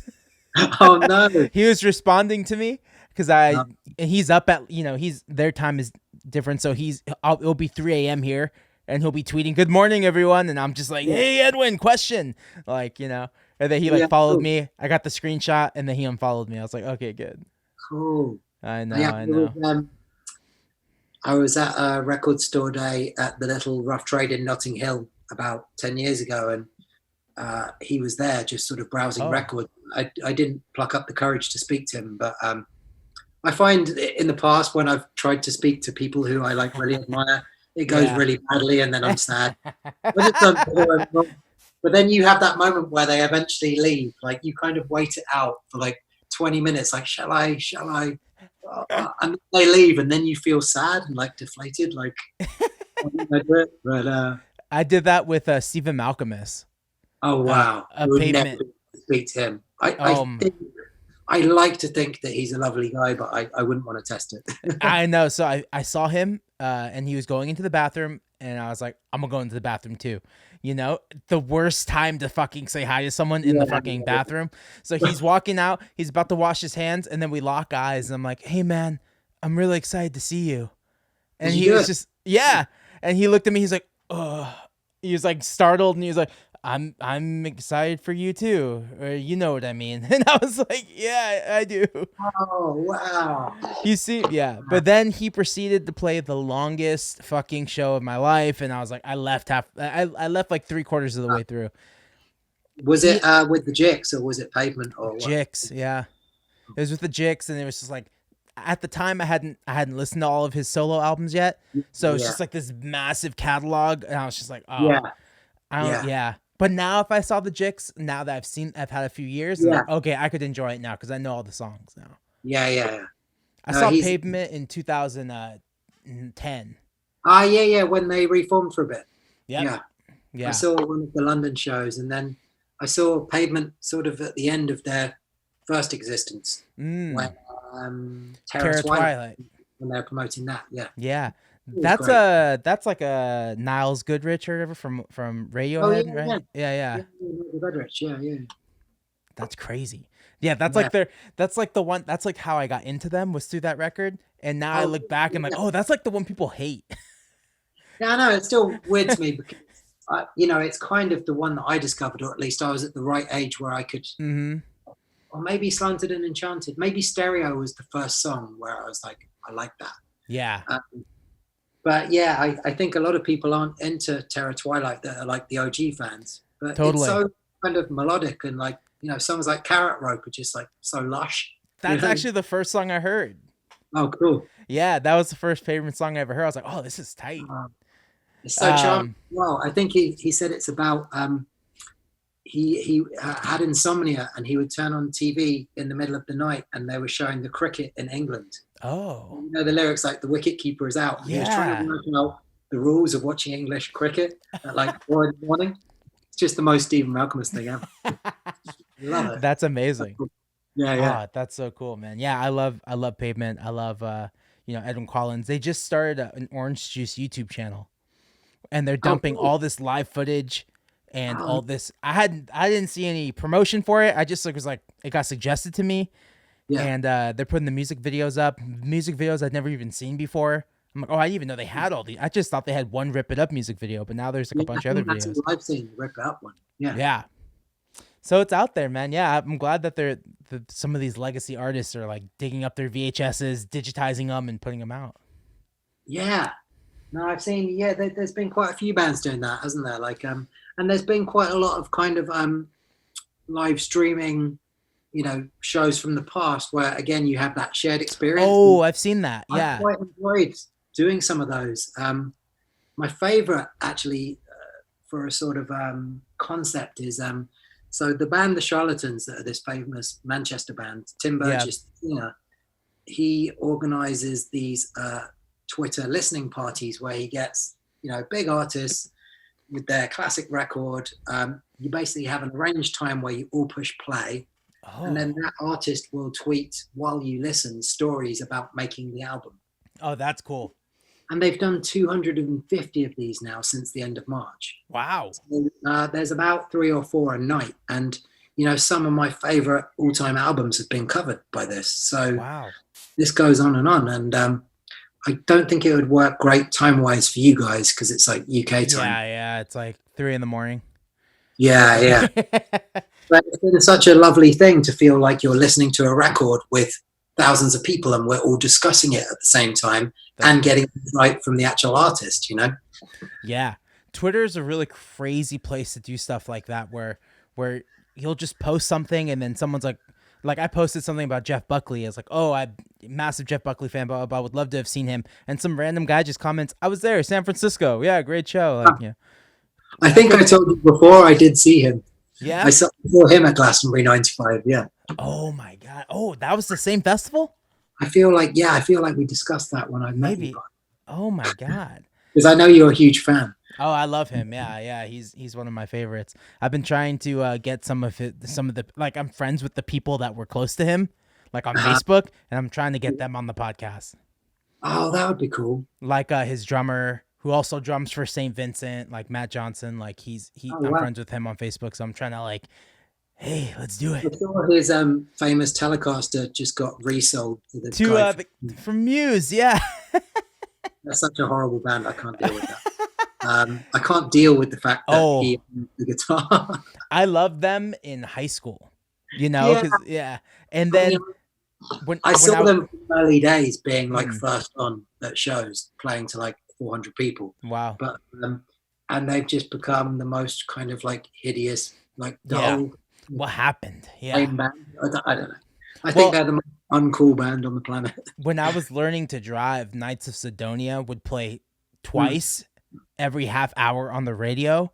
Oh no! He was responding to me because I Um, he's up at he's their time is different, so it'll be 3 a.m. here, and he'll be tweeting "Good morning, everyone," and I'm just like, yeah, "Hey, Edwin, question," like and then he like yeah, followed cool. me. I got the screenshot, and then he unfollowed me. I was like, "Okay, good." Cool. I know, Yeah, I know. I was at a record store day at the little Rough Trade in Notting Hill about 10 years ago, and he was there just sort of browsing Oh, records. I didn't pluck up the courage to speak to him, but I find in the past when I've tried to speak to people who I like really admire, it goes yeah. really badly, and then I'm sad. When it's done, but then you have that moment where they eventually leave. Like you kind of wait it out for like 20 minutes. Like, shall I? Shall I? And they leave, and then you feel sad and like deflated. Like, I think I do it. But I did that with Stephen Malcolmus. oh wow, A you would never pavement. speak to him. I Um, think I like to think that he's a lovely guy, but I wouldn't want to test it. I know. So I saw him, and he was going into the bathroom, and I was like, I'm gonna go into the bathroom too. The worst time to fucking say hi to someone in the Yeah, fucking bathroom. So he's walking out, he's about to wash his hands, and then we lock eyes, and I'm like, hey man, I'm really excited to see you. did And you he do was it? just, yeah. And he looked at me, he's like, oh, he was like startled, and he was like, I'm excited for you too. Or you know what I mean. And I was like, yeah, I do. Oh wow! You see, yeah. But then he proceeded to play the longest fucking show of my life, and I was like, I left like 3/4 of the way through. Was He it with the Jicks or was it Pavement or what? Jix, yeah. It was with the Jix, and it was just like at the time I hadn't listened to all of his solo albums yet, so it's Yeah, just like this massive catalog, and I was just like, oh, yeah, I don't, yeah, yeah. But now if I saw the Jix, now that I've had a few years, and yeah, like, okay, I could enjoy it now because I know all the songs now. yeah, yeah. I No, saw he's Pavement in 2010. yeah, yeah. When they reformed for a bit, Yep. yeah. I Yeah. saw one of the London shows, and then I saw Pavement sort of at the end of their first existence when Mm. Terror Terror Twilight, Twilight. when they were promoting that. Yeah, Yeah. it was great. That's like a Niles Goodrich or whatever from Oh yeah, Radiohead, yeah, right? Yeah, yeah, yeah. yeah, the Goodrich, yeah, yeah, That's crazy. Yeah, that's yeah. like that's like the one that's like how I got into them was through that record. And now I Oh look back and I'm like, yeah, oh, that's like the one people hate. yeah. I know it's still weird to me because it's kind of the one that I discovered, or at least I was at the right age where I could, Mm-hmm. or maybe Slanted and Enchanted, maybe Stereo was the first song where I was like, I like that. Yeah, But yeah, I think a lot of people aren't into Terror Twilight that are like the OG fans. But it's totally. so kind of melodic and like, songs like Carrot Rope are just like so lush. That's actually the first song I heard. Oh, cool. Yeah, that was the first favorite song I ever heard. I was like, oh, this is tight. It's so charming. Um, Well, I think he said it's about he had insomnia and he would turn on TV in the middle of the night and they were showing the cricket in England. oh, The lyrics like the wicket keeper is out. And he was trying yeah. to work out the rules of watching English cricket at like 4 in the morning. It's just the most Stephen Malcolmist thing ever. Love it. That's amazing. Yeah, yeah. Ah, that's so cool, man. Yeah, I love Pavement. I love Edwin Collins. They just started an Orange Juice YouTube channel, and they're Oh, dumping cool. all this live footage and Oh, all this. I didn't see any promotion for it. I just like was like it got suggested to me, yeah. and they're putting the music videos up. Music videos I'd never even seen before. I'm like, oh, I didn't even know they had all these. I just thought they had one Rip It Up music video, but now there's like Yeah, a I bunch of other think that's videos. all I've seen. Rip It Up one. Yeah. Yeah. So it's out there, man. Yeah, I'm glad that some of these legacy artists are like digging up their VHSs, digitizing them, and putting them out. Yeah. No, I've seen, yeah, there's been quite a few bands doing that, hasn't there? Like, and there's been quite a lot of kind of live streaming, shows from the past where again you have that shared experience. Oh, I've seen that. I Yeah. quite enjoyed doing some of those. My favorite actually for a sort of concept is so the band The Charlatans, that are this famous Manchester band, Tim Yeah. Burgess, he organizes these Twitter listening parties where he gets, big artists with their classic record. You basically have an arranged time where you all push play, and then Oh. that artist will tweet while you listen stories about making the album. Oh, that's cool. And they've done 250 of these now since the end of March. Wow. So, there's about 3 or 4 a night. And, some of my favorite all-time albums have been covered by this. So Wow. this goes on. And I don't think it would work great time-wise for you guys because it's like UK time. Yeah. It's like 3 a.m. Yeah, yeah. But it's been such a lovely thing to feel like you're listening to a record with thousands of people and we're all discussing it at the same time and getting right from the actual artist, Yeah. Twitter is a really crazy place to do stuff like that where you'll just post something and then someone's like I posted something about Jeff Buckley. It's like, oh, I'm a massive Jeff Buckley fan, but I would love to have seen him. And some random guy just comments, I was there, San Francisco. Yeah, great show. Like, yeah. I think I told you before I did see him. Yeah. I saw him at Glastonbury 95. Yeah. Oh my God. Oh, that was the same festival? I feel like we discussed that when I met Maybe. you. Oh my God. Because I know you're a huge fan. Oh, I love him. Yeah. He's one of my favorites. I've been trying to get some of the like I'm friends with the people that were close to him, like on Facebook, and I'm trying to get them on the podcast. Oh, that would be cool. Like his drummer, who also drums for St. Vincent, like Matt Johnson. Like I'm friends with him on Facebook, so I'm trying to like, hey, let's do it. I saw his famous Telecaster just got resold to the guy from Muse. Yeah. That's such a horrible band. I can't deal with that. I can't deal with the fact that he owns the guitar. I loved them in high school, because and then when I saw them in early days being like first on at shows, playing to like 400 people. Wow. But and they've just become the most kind of like hideous like the Yeah. whole What happened? Yeah. Flame band. I don't know. I think Well, they're the most uncool band on the planet. when I was learning to drive, Knights of Sidonia would play Mm. twice every half hour on the radio,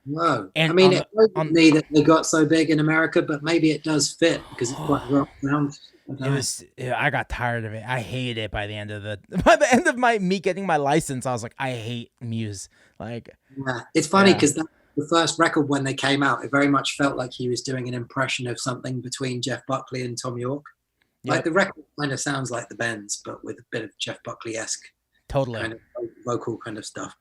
Whoa. I and mean, on it the wasn't on me that they got so big in America, but maybe it does fit because it's quite rock sound. I don't it know. was I got tired of it. I hated it by the end of the by the end of my me getting my license. I was like, I hate Muse. Like, Yeah, it's funny yeah, because the first record when they came out, it very much felt like he was doing an impression of something between Jeff Buckley and Tom York. Like yep, the record kind of sounds like the Bends, but with a bit of Jeff Buckley-esque totally. kind of vocal kind of stuff.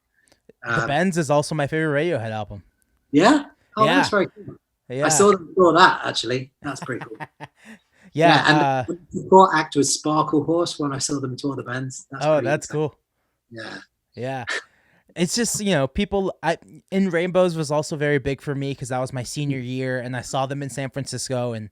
The Um, Benz is also my favorite Radiohead album. yeah. Oh, that's Yeah, very cool. I yeah, saw them before that actually. That's pretty cool. yeah. Yeah, and the support act was Sparkle Horse when I saw them tour the Bends. That's Oh, pretty that's insane. cool. Yeah. Yeah. It's just, people in Rainbows was also very big for me because that was my senior year and I saw them in San Francisco, and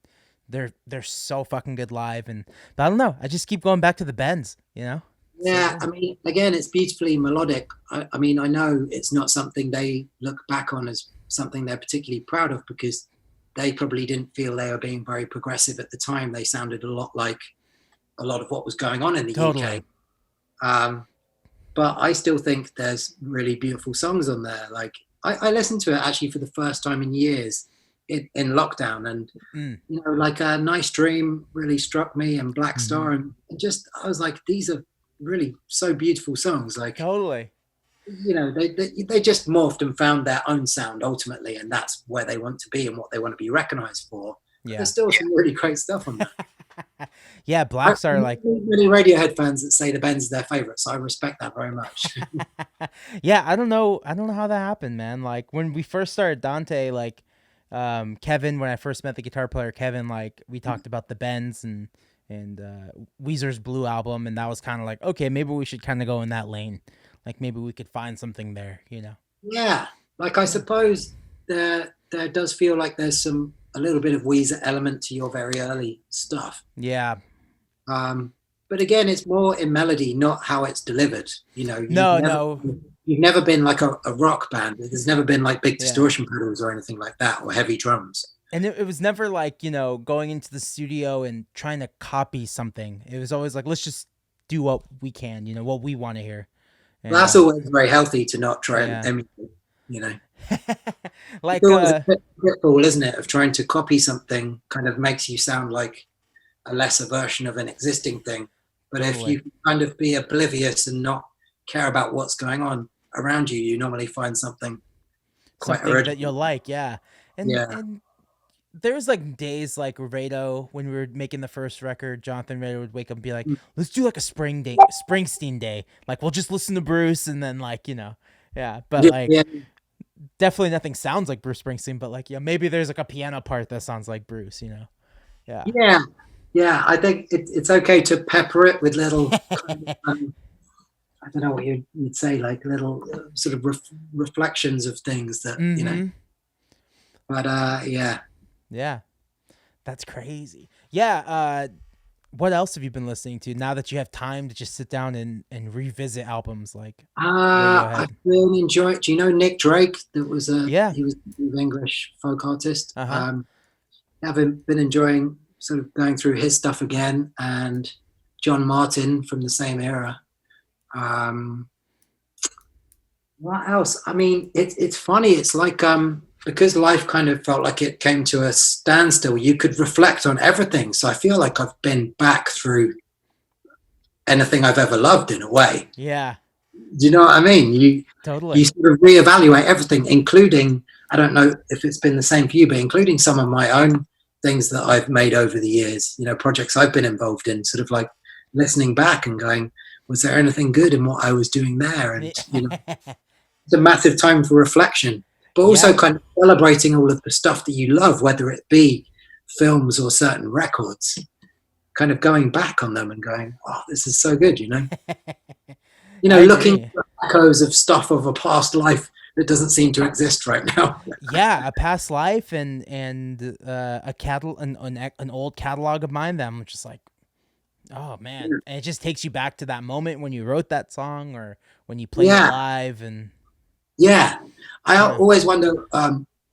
they're so fucking good live. And but I don't know, I just keep going back to the Bends. Yeah, So, I mean, again, it's beautifully melodic. I mean, I know it's not something they look back on as something they're particularly proud of because they probably didn't feel they were being very progressive at the time. They sounded a lot like a lot of what was going on in the UK. totally. Um, but I still think there's really beautiful songs on there. Like I listened to it actually for the first time in years in lockdown, and Mm, like a Nice Dream really struck me, and Black hmm. Star, and just I was like, these are really so beautiful songs. Like Totally. they just morphed and found their own sound ultimately, and that's where they want to be and what they want to be recognized for. But there's Yeah. still some really great stuff on there. Yeah, I Blacks are know like many Radiohead fans that say the Bends is their favorite, so I respect that very much. yeah, I don't know how that happened, man. Like when we first started Dante, like Kevin, when I first met the guitar player Kevin, like we talked about the Bends and Weezer's Blue album, and that was kind of like, okay, maybe we should kind of go in that lane. Like maybe we could find something there. Yeah, like I Yeah. suppose there does feel like there's a little bit of Weezer element to your very early stuff. Yeah. Um, but again, it's more in melody, not how it's delivered. You've No, never no. you've never been like a rock band. There's never been like big Yeah. distortion pedals or anything like that, or heavy drums. And it was never like, going into the studio and trying to copy something. It was always like, let's just do what we can, what we want to hear. And That's always very healthy to not try and yeah. emulate. You know, it's Like always a pitfall, isn't it, of trying to copy something? Kind of makes you sound like a lesser version of an existing thing. But if totally. you kind of be oblivious and not care about what's going on around you, you normally find something quite Something that you'll original. like, yeah. And Yeah. and there's like days like Rado when we were making the first record, Jonathan Rado would wake up and be like, let's do like a Springsteen day. Like we'll just listen to Bruce and then yeah. But like Yeah. definitely nothing sounds like Bruce Springsteen, but like, yeah, maybe there's like a piano part that sounds like Bruce. Yeah. Yeah. Yeah. I think it's okay to pepper it with little kind of, I don't know what you'd say, like little sort of reflections of things that. Mm-hmm. But yeah. Yeah. That's crazy. Yeah. What else have you been listening to now that you have time to just sit down and revisit albums like I've Radiohead? really enjoyed. Do you know Nick Drake? Yeah. He was an English folk artist. Uh-huh. I've been enjoying sort of going through his stuff again, and John Martin from the same era. Um, what else? I mean, it's funny. It's like because life kind of felt like it came to a standstill. You could reflect on everything. So I feel like I've been back through anything I've ever loved in a way. Yeah. Do you know what I mean? You Totally. sort of reevaluate everything, including, I don't know if it's been the same for you, but including some of my own things that I've made over the years, projects I've been involved in, sort of like listening back and going, was there anything good in what I was doing there? And, it's a massive time for reflection, but also Yeah. kind of celebrating all of the stuff that you love, whether it be films or certain records, kind of going back on them and going, oh, this is so good, I looking agree. for echoes of stuff of a past life that doesn't seem to exist right now. Yeah, a past life and an old catalog of mine that I'm just like, oh man, and it just takes you back to that moment when you wrote that song or when you played it Yeah, live and yeah. I yeah. always wonder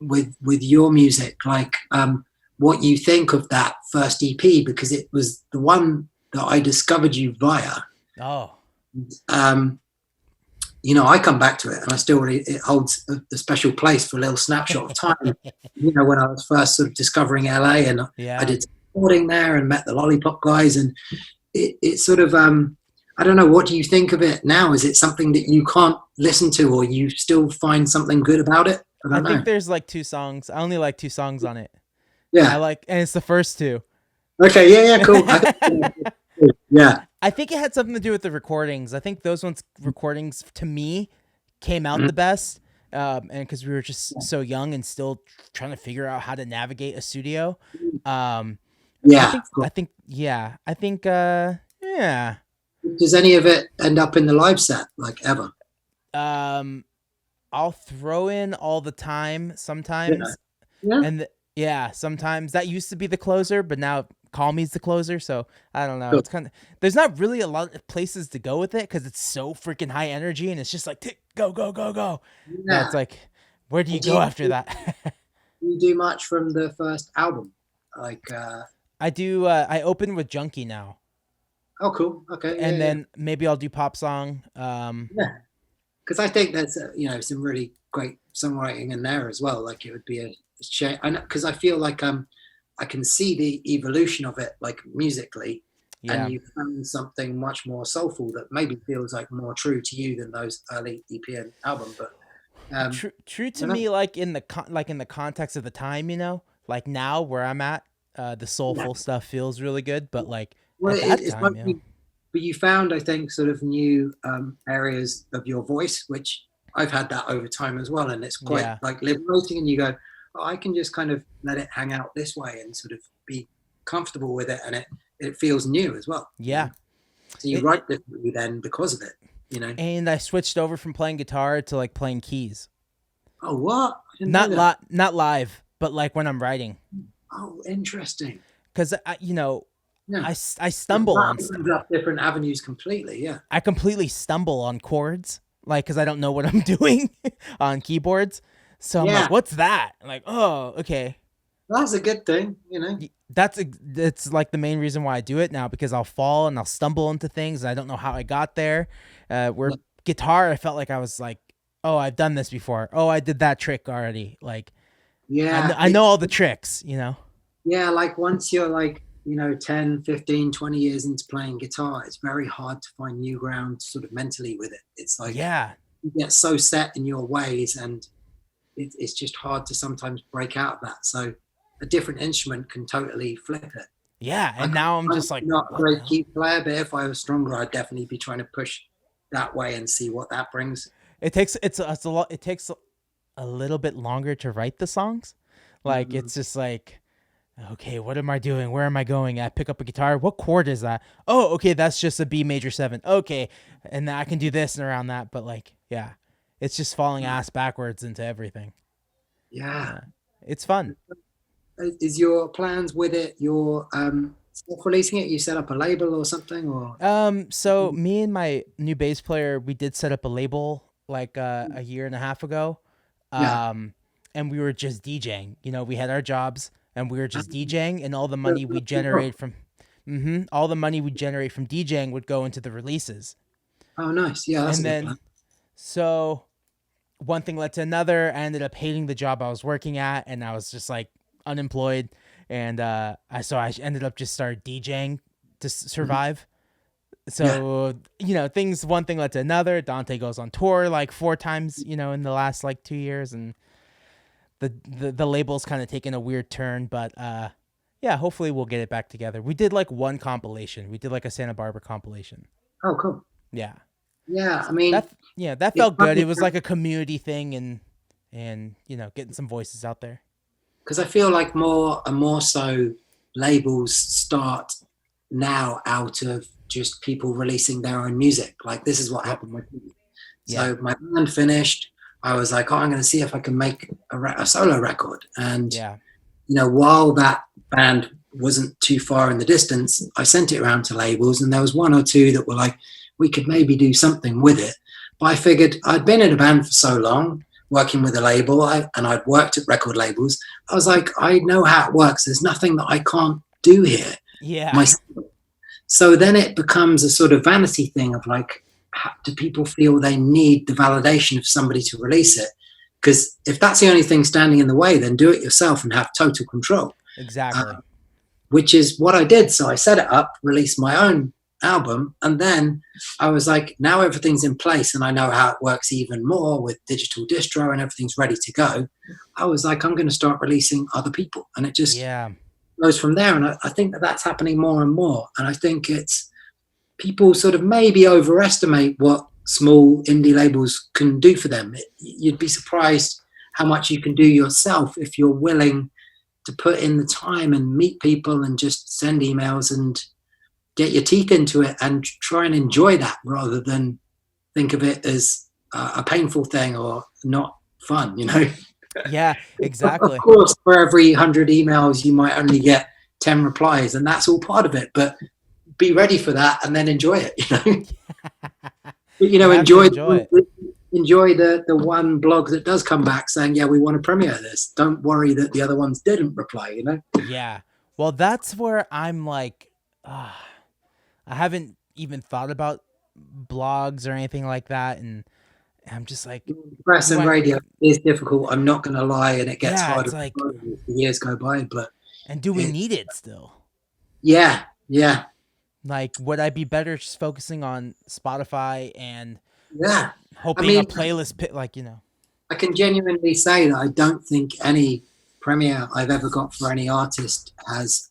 with your music, like what you think of that first EP, because it was the one that I discovered you via. Oh, I come back to it, and I still really, it holds a special place for a little snapshot of time. When I was first sort of discovering LA, and I did recording there and met the Lollipop guys, and it sort of I don't know, what do you think of it now? Is it something that you can't listen to, or you still find something good about it? I think there's like 2 songs. I only like 2 songs on it. Yeah, and it's the first 2. Okay, yeah, cool. Yeah, I think it had something to do with the recordings. I think those recordings to me came out the best, and because we were just so young and still trying to figure out how to navigate a studio. I think. Does any of it end up in the live set, like, ever? I'll throw in All the Time sometimes. Yeah. Sometimes. That used to be the closer, but now Call Me's the closer, so I don't know. Cool. It's kind of, there's not really a lot of places to go with it because it's so freaking high energy, and it's just like tick, go, go, go, go. Yeah. It's like, where do you go after that? Do you do much from the first album? Like, I do. I open with Junkie now. Oh, cool. Okay. And then maybe I'll do Pop Song. Yeah, because I think there's some really great songwriting in there as well. Like, it would be a shame, because I feel like I can see the evolution of it, like, musically, and you found something much more soulful that maybe feels like more true to you than those early EP and album. But true to me, like in the context of the time, like now where I'm at, the soulful stuff feels really good. But like at that time, but you found, I think, sort of new areas of your voice, which I've had that over time as well, and it's quite like liberating. And you go, I can just kind of let it hang out this way and sort of be comfortable with it, and it feels new as well. Yeah. So you write differently then because of it, And I switched over from playing guitar to like playing keys. Oh, what? Not live, but like when I'm writing. Oh, interesting. Because I stumble on stuff. Different avenues completely. Yeah. I completely stumble on chords, like, because I don't know what I'm doing on keyboards. So I'm like, what's that? I'm like, oh, okay. That's a good thing, That's like the main reason why I do it now, because I'll fall and I'll stumble into things and I don't know how I got there. Where guitar, I felt like I was like, oh, I've done this before. Oh, I did that trick already. Like, I know all the tricks, Yeah, like once you're like, 10, 15, 20 years into playing guitar, it's very hard to find new ground sort of mentally with it. It's like, you get so set in your ways, and it's just hard to sometimes break out of that. So a different instrument can totally flip it. Yeah, and now I'm just like, not a great key player, but if I was stronger, I'd definitely be trying to push that way and see what that brings. It takes a little bit longer to write the songs. Like, it's just like, okay, what am I doing? Where am I going? I pick up a guitar. What chord is that? Oh, okay, that's just a B major 7. Okay, and then I can do this and around that. But like, it's just falling ass backwards into everything. Yeah. It's fun. Is your plans with it, you're self-releasing it? You set up a label or something, or? So me and my new bass player, we did set up a label like a year and a half ago. And we were just DJing. We had our jobs and we were just DJing, and all the money we generate from DJing would go into the releases. Oh, nice. Yeah, that's a good plan. So one thing led to another. I ended up hating the job I was working at, and I was just like unemployed. And I ended up just started DJing to survive. So, one thing led to another. Dante goes on tour like 4 times, in the last like 2 years. And the label's kind of taken a weird turn, but hopefully we'll get it back together. We did like one compilation. We did like a Santa Barbara compilation. Oh, cool. Yeah. Yeah, I mean, that felt good. It was like a community thing, and getting some voices out there. Because I feel like more and more so labels start now out of just people releasing their own music. Like, this is what happened with me. So my band finished. I was like, I'm going to see if I can make a solo record. And, while that band wasn't too far in the distance, I sent it around to labels, and there was 1 or 2 that were like, we could maybe do something with it. But I figured I'd been in a band for so long, working with a label, and I'd worked at record labels. I was like, I know how it works. There's nothing that I can't do here Yeah. myself. So then it becomes a sort of vanity thing of like, do people feel they need the validation of somebody to release it? Because if that's the only thing standing in the way, then do it yourself and have total control. Exactly. Which is what I did. So I set it up, released my own album, and then I was like, now everything's in place and I know how it works even more with digital distro and everything's ready to go. I was like, I'm going to start releasing other people, and it just goes from there. And I think that that's happening more and more. And I think it's people sort of maybe overestimate what small indie labels can do for them. You'd be surprised how much you can do yourself if you're willing to put in the time and meet people and just send emails and get your teeth into it and try and enjoy that rather than think of it as a painful thing or not fun, you know? Yeah, exactly. Of course, for every 100 emails, you might only get 10 replies, and that's all part of it. But be ready for that and then enjoy it, you know? You know, enjoy the one blog that does come back saying, yeah, we want to premiere this. Don't worry that the other ones didn't reply, you know? Yeah. Well, that's where I'm like, I haven't even thought about blogs or anything like that. And I'm just like, press and radio is difficult. I'm not going to lie. And it gets harder like, as the years go by, but. And do we need it still? Yeah. Yeah. Like, would I be better just focusing on Spotify and hoping a playlist, like, you know? I can genuinely say that I don't think any premiere I've ever got for any artist has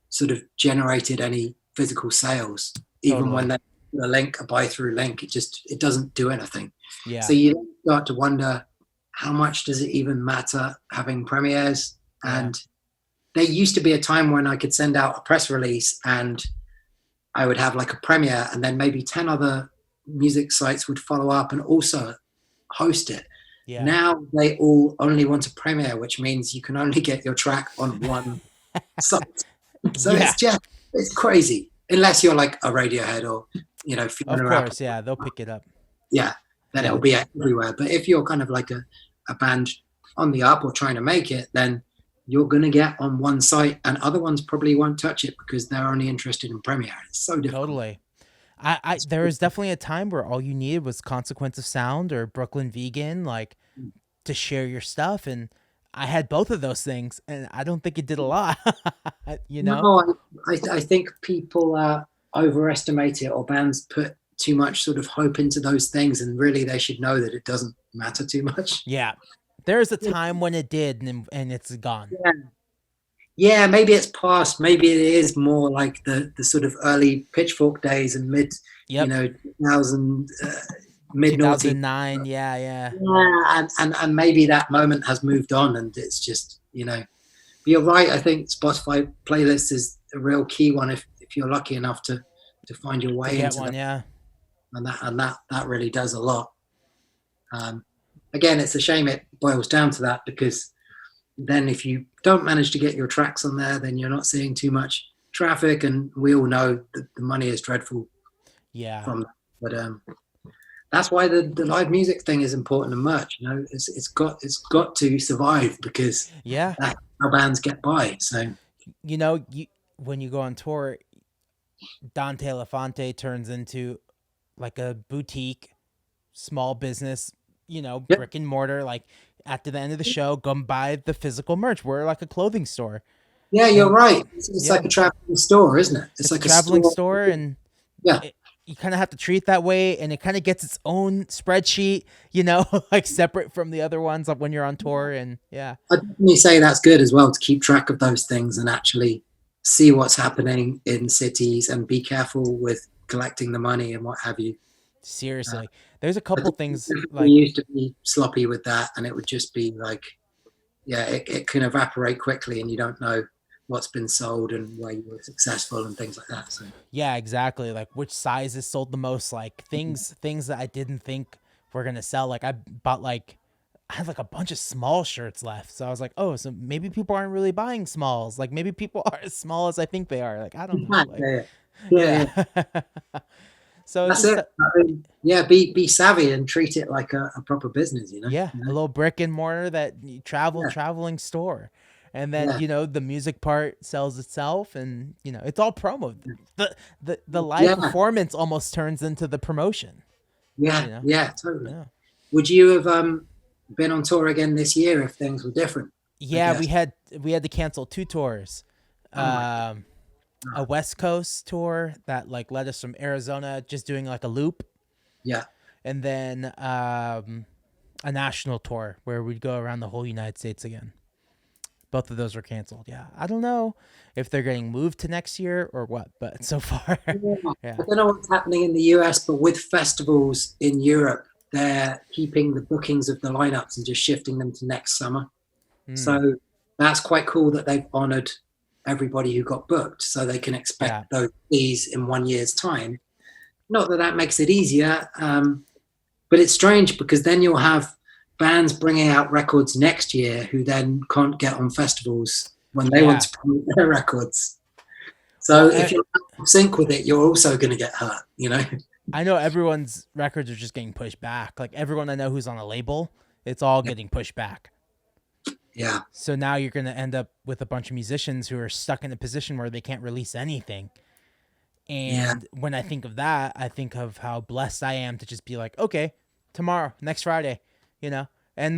sort of generated any physical sales. Even when they put a link, a buy through link, it doesn't do anything. Yeah. So you start to wonder, how much does it even matter having premieres? And there used to be a time when I could send out a press release and I would have like a premiere, and then maybe 10 other music sites would follow up and also host it. Yeah. Now they all only want a premiere, which means you can only get your track on one site. So it's crazy. Unless you're like a Radiohead or, you know, of course, they'll pick it up. Yeah, then it'll be everywhere. But if you're kind of like a band on the up or trying to make it, then you're going to get on one site and other ones probably won't touch it because they're only interested in premiere. It's so difficult. Totally. There was definitely a time where all you needed was Consequence of Sound or Brooklyn Vegan, like, to share your stuff. And I had both of those things, and I don't think it did a lot, you know? No, I think people overestimate it, or bands put too much sort of hope into those things, and really they should know that it doesn't matter too much. Yeah. There's a time when it did, and it's gone. Yeah, maybe it's past. Maybe it is more like the sort of early Pitchfork days and mid, you know, 2000, mid 2009. Yeah. And maybe that moment has moved on, and it's just, you know. But you're right. I think Spotify playlist is a real key one if you're lucky enough to find your way into one. That. And that really does a lot. Again, it's a shame it boils down to that, because then if you don't manage to get your tracks on there, then you're not seeing too much traffic, and we all know that the money is dreadful. Yeah. From that. But that's why the live music thing is important, and merch. You know, it's got to survive, because that's how bands get by. So, you know, when you go on tour, Dante Elephante turns into like a boutique, small business. You know, brick and mortar, like at the end of the show, go and buy the physical merch. We're like a clothing store. Yeah, you're right. It's like a traveling store, isn't it? It's like a traveling store, and you kind of have to treat it that way, and it kind of gets its own spreadsheet, you know, like separate from the other ones, like when you're on tour. And I'd definitely say that's good as well, to keep track of those things and actually see what's happening in cities, and be careful with collecting the money and what have you. Seriously, there's a couple things. We used to be sloppy with that, and it would just be like, it can evaporate quickly, and you don't know what's been sold and where you were successful and things like that. So yeah, exactly. Like which sizes sold the most, like things that I didn't think were gonna sell. Like I had like a bunch of small shirts left, so I was like, oh, so maybe people aren't really buying smalls. Like maybe people are as small as I think they are. Like I don't know. Like, yeah. So it's That's just it. I mean, yeah, be savvy and treat it like a proper business, you know? yeah, You a know? little brick and mortar that you Yeah, traveling store. And then, yeah, the music part sells itself and, it's all promo. The live yeah, performance almost turns into the promotion, yeah, you know? yeah, totally. Yeah. Would you have been on tour again this year if things were different? I Yeah, guess. we had to cancel two tours. Oh my Um a God. West Coast tour that like led us from Arizona just doing like a loop, Yeah. and then a national tour where we'd go around the whole United States again. Both of those were canceled. Yeah. I don't know if they're getting moved to next year or what, but so far, Yeah. I yeah. don't know what's happening in the US, but with festivals in Europe, they're keeping the bookings of the lineups and just shifting them to next summer. Mm, So that's quite cool that they've honored everybody who got booked so they can yeah. expect those fees in 1 year's time. Not that that makes it easier, but it's strange because then you'll have bands bringing out records next year who then can't get on festivals when they want Yeah. to promote their records. Well, So if you're out of sync with it, you're also going to get hurt, you know? I know everyone's records are just getting pushed back. Like everyone I know who's on a label, it's all Yeah. getting pushed back. Yeah. So now you're going to end up with a bunch of musicians who are stuck in a position where they can't release anything. Yeah. And when I think of that, I think of how blessed I am to just be like, okay, tomorrow, next Friday, and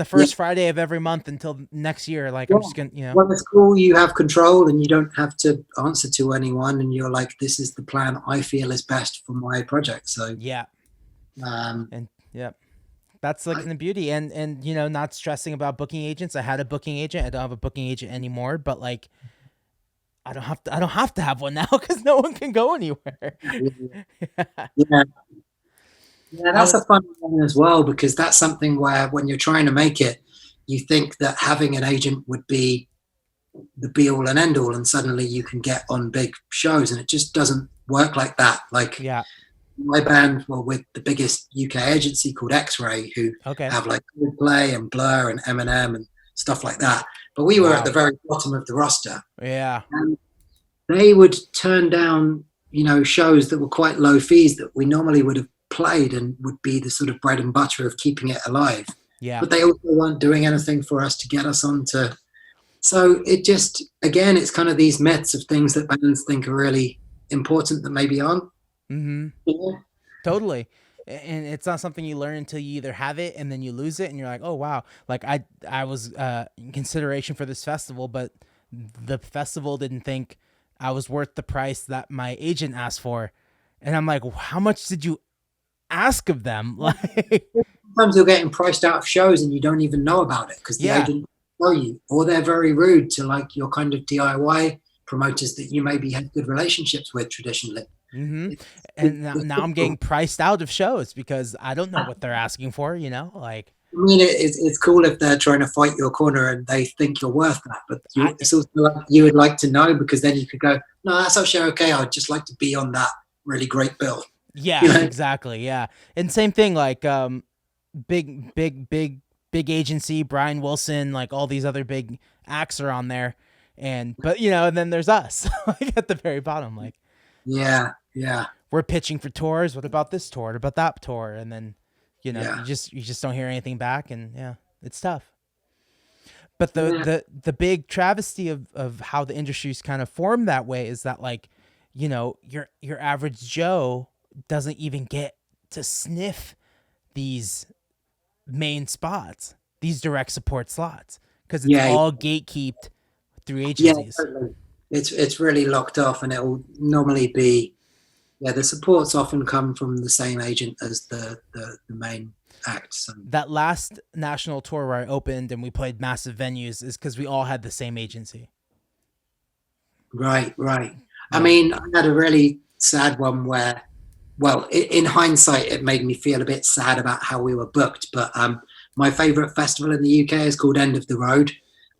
the Yeah. first Friday of every month until next year. Like, Yeah. I'm just going to, Well, it's cool. You have control and you don't have to answer to anyone. And you're like, this is the plan I feel is best for my project. So, yeah. um, And yeah, that's like I, the beauty. And, not stressing about booking agents. I had a booking agent. I don't have a booking agent anymore, but like, I don't have to have one now because no one can go anywhere. yeah. Yeah, I that's was, a fun one as well because that's something where when you're trying to make it, you think that having an agent would be the be all and end all, and suddenly you can get on big shows, and it just doesn't work like that. Like yeah. my band were with the biggest UK agency called X-Ray, who Okay. have like Coldplay and Blur and Eminem and stuff like that. But we were at the Wow. very bottom of the roster, Yeah. and they would turn down, shows that were quite low fees that we normally would have played and would be the sort of bread and butter of keeping it alive. Yeah. But they also weren't doing anything for us to get us onto. So it just, again, it's kind of these myths of things that bands think are really important that maybe aren't. Mm-hmm. Yeah. Totally. And it's not something you learn until you either have it and then you lose it and you're like, oh wow. Like I was in consideration for this festival, but the festival didn't think I was worth the price that my agent asked for. And I'm like, how much did you ask of them? Like, Sometimes you're getting priced out of shows and you don't even know about it because the yeah. agent will tell you, or they're very rude to like your kind of DIY promoters that you maybe had good relationships with traditionally. Mm-hmm. It's, And it's now I'm getting difficult. priced out of shows because I don't know what they're asking for, like I mean, it's cool if they're trying to fight your corner and they think you're worth that, but I, it's also like you would like to know because then you could go, no, that's actually okay. I'd just like to be on that really great bill. You yeah, know? exactly. Yeah. And same thing, like, big agency, Brian Wilson, like all these other big acts are on there. But and then there's us like at the very bottom, like Yeah, yeah, we're pitching for tours. What about this tour? What about that tour? And then, yeah, you just don't hear anything back, and yeah, it's tough. But the yeah, the big travesty of how the industry's kind of formed that way is that like, your average Joe doesn't even get to sniff these main spots, these direct support slots, because it's yeah, all gatekeeped through yeah. agencies. Totally. It's really locked off, and it will normally be the supports often come from the same agent as the main act. So. That last national tour where I opened and we played massive venues is because we all had the same agency. Right, right. I Yeah. mean, I had a really sad one where, well, in hindsight, it made me feel a bit sad about how we were booked. But my favourite festival in the UK is called End of the Road,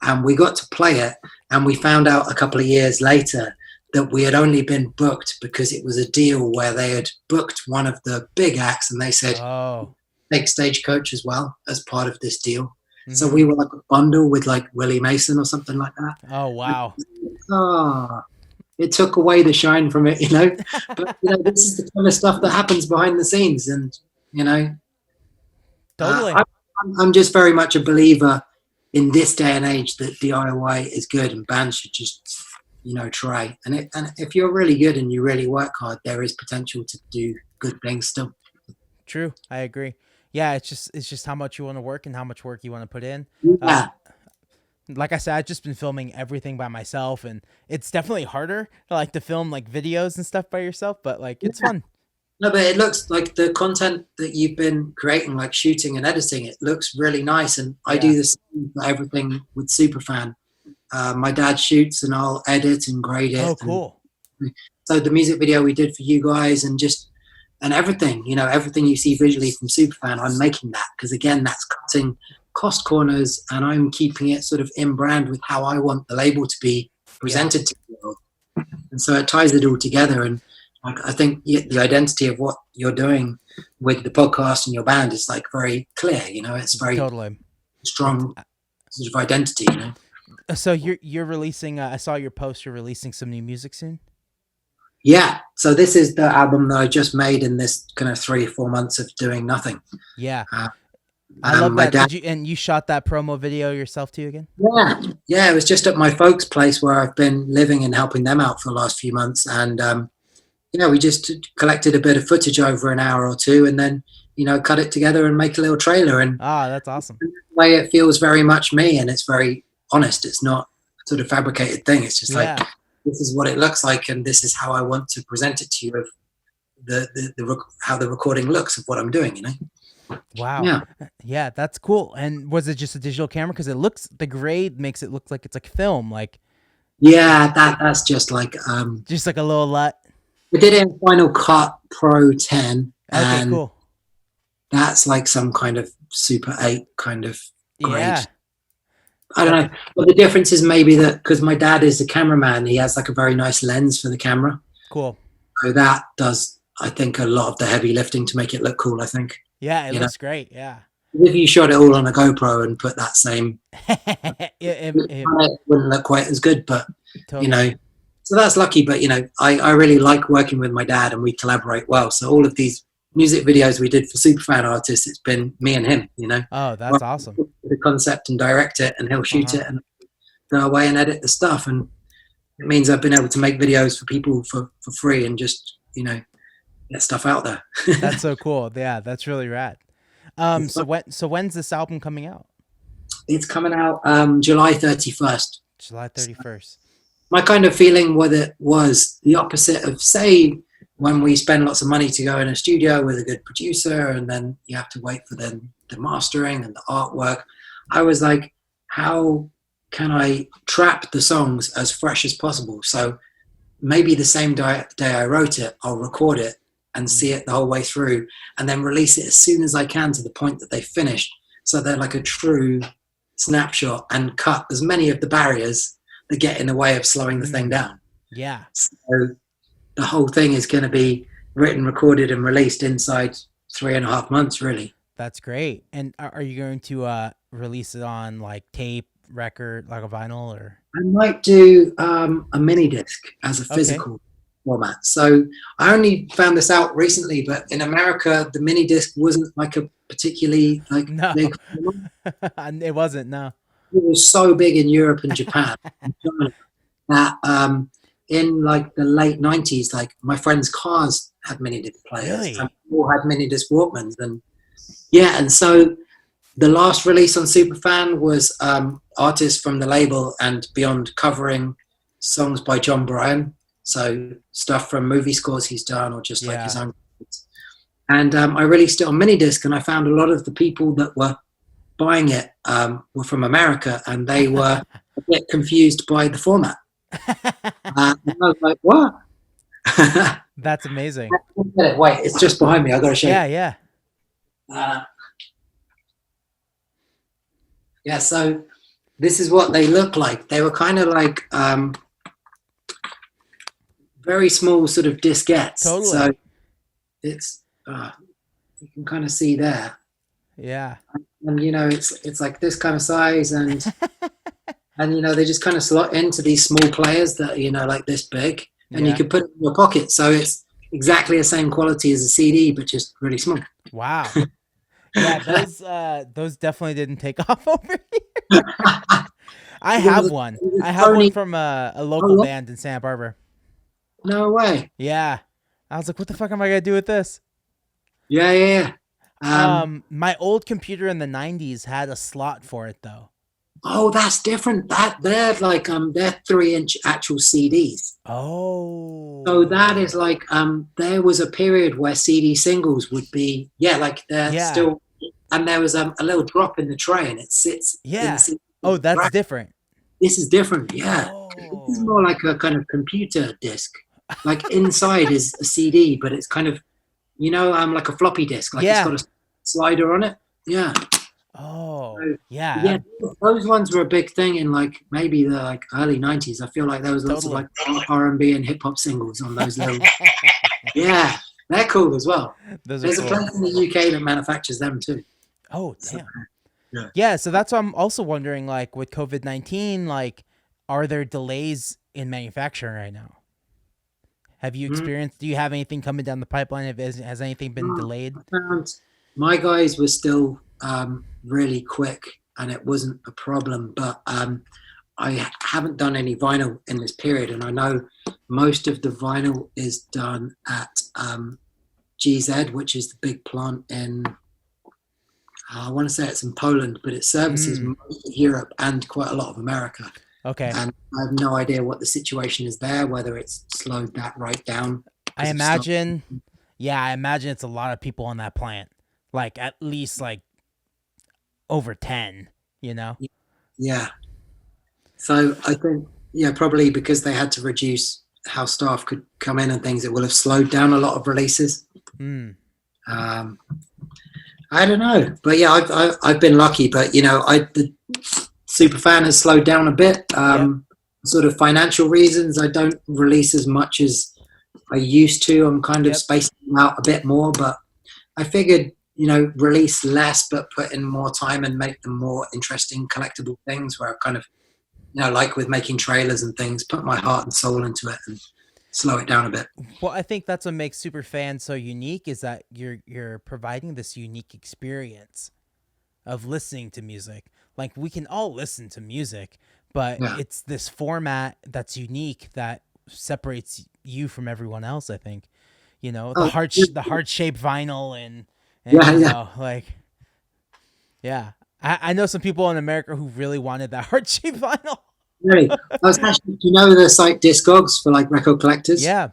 and we got to play it, and we found out a couple of years later that we had only been booked because it was a deal where they had booked one of the big acts, and they said Oh. take Stagecoach as well as part of this deal. So Mm-hmm. we were like a bundle with like Willie Mason or something like that. Oh wow. Ah, it took away the shine from it, you know. But this is the kind of stuff that happens behind the scenes, and you know, Totally. I'm just very much a believer in this day and age that DIY is good, and bands should just try. And if you're really good and you really work hard, there is potential to do good things still. True. I agree. Yeah, it's just how much you want to work and how much work you want to put in. Uh, Yeah. like I said, I've just been filming everything by myself, and it's definitely harder to film like videos and stuff by yourself, but like it's Yeah. fun. No, but it looks like the content that you've been creating, like shooting and editing, it looks really nice. And I Yeah. do the same for everything with Superfan. My dad shoots and I'll edit and grade Oh, it. And cool. so the music video we did for you guys and everything, everything you see visually from Superfan, I'm making that because again, that's cutting cost corners and I'm keeping it sort of in brand with how I want the label to be presented to the world. And so it ties it all together. And I think the identity of what you're doing with the podcast and your band is like very clear. It's very Totally. strong sort of identity. So you're releasing. I saw your post. You're releasing some new music soon. Yeah. So this is the album that I just made in this kind of 3 or 4 months of doing nothing. Yeah, Uh, I love my that. dad. You shot that promo video yourself too again? Yeah. It was just at my folks' place where I've been living and helping them out for the last few months, and we just collected a bit of footage over an hour or two, and then cut it together and make a little trailer. And Ah, that's awesome. the way it feels very much me, and it's very honest. It's not sort of fabricated thing. It's just like this is what it looks like, and this is how I want to present it to you of how the recording looks of what I'm doing. Wow. Yeah, that's cool. And was it just a digital camera? Because the grade makes it look like it's like film, like. Yeah, that's just like just like a little LUT. I did it in Final Cut Pro 10. Okay, and cool. That's like some kind of Super 8 kind of grade. Yeah. I don't know. But the difference is maybe that because my dad is a cameraman, he has like a very nice lens for the camera. Cool. So that does, I think, a lot of the heavy lifting to make it look cool, I think. Yeah, it looks great. Yeah. If you shot it all on a GoPro and put that same, it wouldn't look quite as good, but, totally. So that's lucky. But, I really like working with my dad and we collaborate well. So all of these music videos we did for Superfan artists, it's been me and him, Oh, that's awesome. The concept and direct it, and he'll shoot it and go away and edit the stuff. And it means I've been able to make videos for people for free and just, get stuff out there. That's so cool. Yeah, that's really rad. So when's this album coming out? It's coming out July 31st. July 31st. My kind of feeling with it was the opposite of, say, when we spend lots of money to go in a studio with a good producer and then you have to wait for the mastering and the artwork. I was like, how can I trap the songs as fresh as possible? So maybe the same day I wrote it, I'll record it and see it the whole way through and then release it as soon as I can to the point that they finished. So they're like a true snapshot and cut as many of the barriers that get in the way of slowing the thing down. Yeah. So the whole thing is going to be written, recorded, and released inside 3.5 months, really. That's great. And are you going to release it on like tape, record, like a vinyl, or? I might do a mini disc as a physical format. So I only found this out recently, but in America, the mini disc wasn't like a particularly big format. It wasn't. No. It was so big in Europe and Japan and China that in like the late 90s, like my friends' cars had mini disc players. Really? And all had mini disc Walkmans. And so the last release on Superfan was artists from the label and beyond covering songs by John Bryan. So stuff from movie scores he's done or just like his own. And I released it on mini disc, and I found a lot of the people that were buying it were from America, and they were a bit confused by the format. And I was like, what? That's amazing. Wait, it's just behind me. I've got to show you. Yeah. So this is what they look like. They were kind of like very small sort of diskettes. Totally. So it's, you can kind of see there. Yeah. And, it's like this kind of size, and and they just kind of slot into these small players that like this big, and you Yeah. could put it in your pocket. So it's exactly the same quality as a CD, but just really small. Wow. Yeah, those definitely didn't take off over here. I There was have a, one. there was I have one Tony. from a local Oh, band in Santa Barbara. yeah. No way. Yeah. I was like, what the fuck am I gonna do with this? Yeah, yeah, yeah. My old computer in the '90s had a slot for it though. Oh, that's different. That they're 3-inch actual CDs. So that Oh. is like there was a period where CD singles would be like they're Yeah. still, and there was a little drop in the tray and it sits in the Yeah. CD Oh, that's rack. different. This is different, yeah. This is more Oh. like a kind of computer disc. Like inside is a CD, but it's kind of like a floppy disk, like it's Yeah. got a slider on it. Yeah. Oh. So, Yeah. yeah, those ones were a big thing in like maybe the early '90s. I feel like there was lots of Totally. like R&B and hip hop singles on those little. Yeah, they're cool as well. Those are There's a cool. place in the UK that manufactures them too. Oh, So, damn. yeah. Yeah, so that's why I'm also wondering, like, with COVID-19, like, are there delays in manufacturing right now? Have you Mm. experienced? Do you have anything coming down the pipeline? Has anything been delayed? I found my guys were still really quick, and it wasn't a problem. But I haven't done any vinyl in this period, and I know most of the vinyl is done at GZ, which is the big plant in. I want to say it's in Poland, but it services Mm, most of Europe and quite a lot of America. okay. And I have no idea what the situation is there, whether it's slowed that right down I because of stuff. imagine, yeah, I imagine it's a lot of people on that plant. Like, at least, like, over 10, you know? Yeah. So I think, yeah, probably because they had to reduce how staff could come in and things, it will have slowed down a lot of releases. Mm, Um, I don't know, but yeah, I've been lucky, but the Superfan has slowed down a bit. yep, Sort of financial reasons, I don't release as much as I used to. I'm kind of yep. spacing them out a bit more, but I figured, release less, but put in more time and make them more interesting, collectible things where I kind of, like with making trailers and things, put my heart and soul into it and slow it down a bit. Well, I think that's what makes Superfan so unique is that you're providing this unique experience of listening to music. Like we can all listen to music, but Yeah. it's this format that's unique that separates you from everyone else. I think, Oh, the heart shaped vinyl and yeah, yeah. like yeah. I know some people in America who really wanted that heart shaped vinyl. Really. I was actually, do you know the site Discogs for like record collectors? Yeah.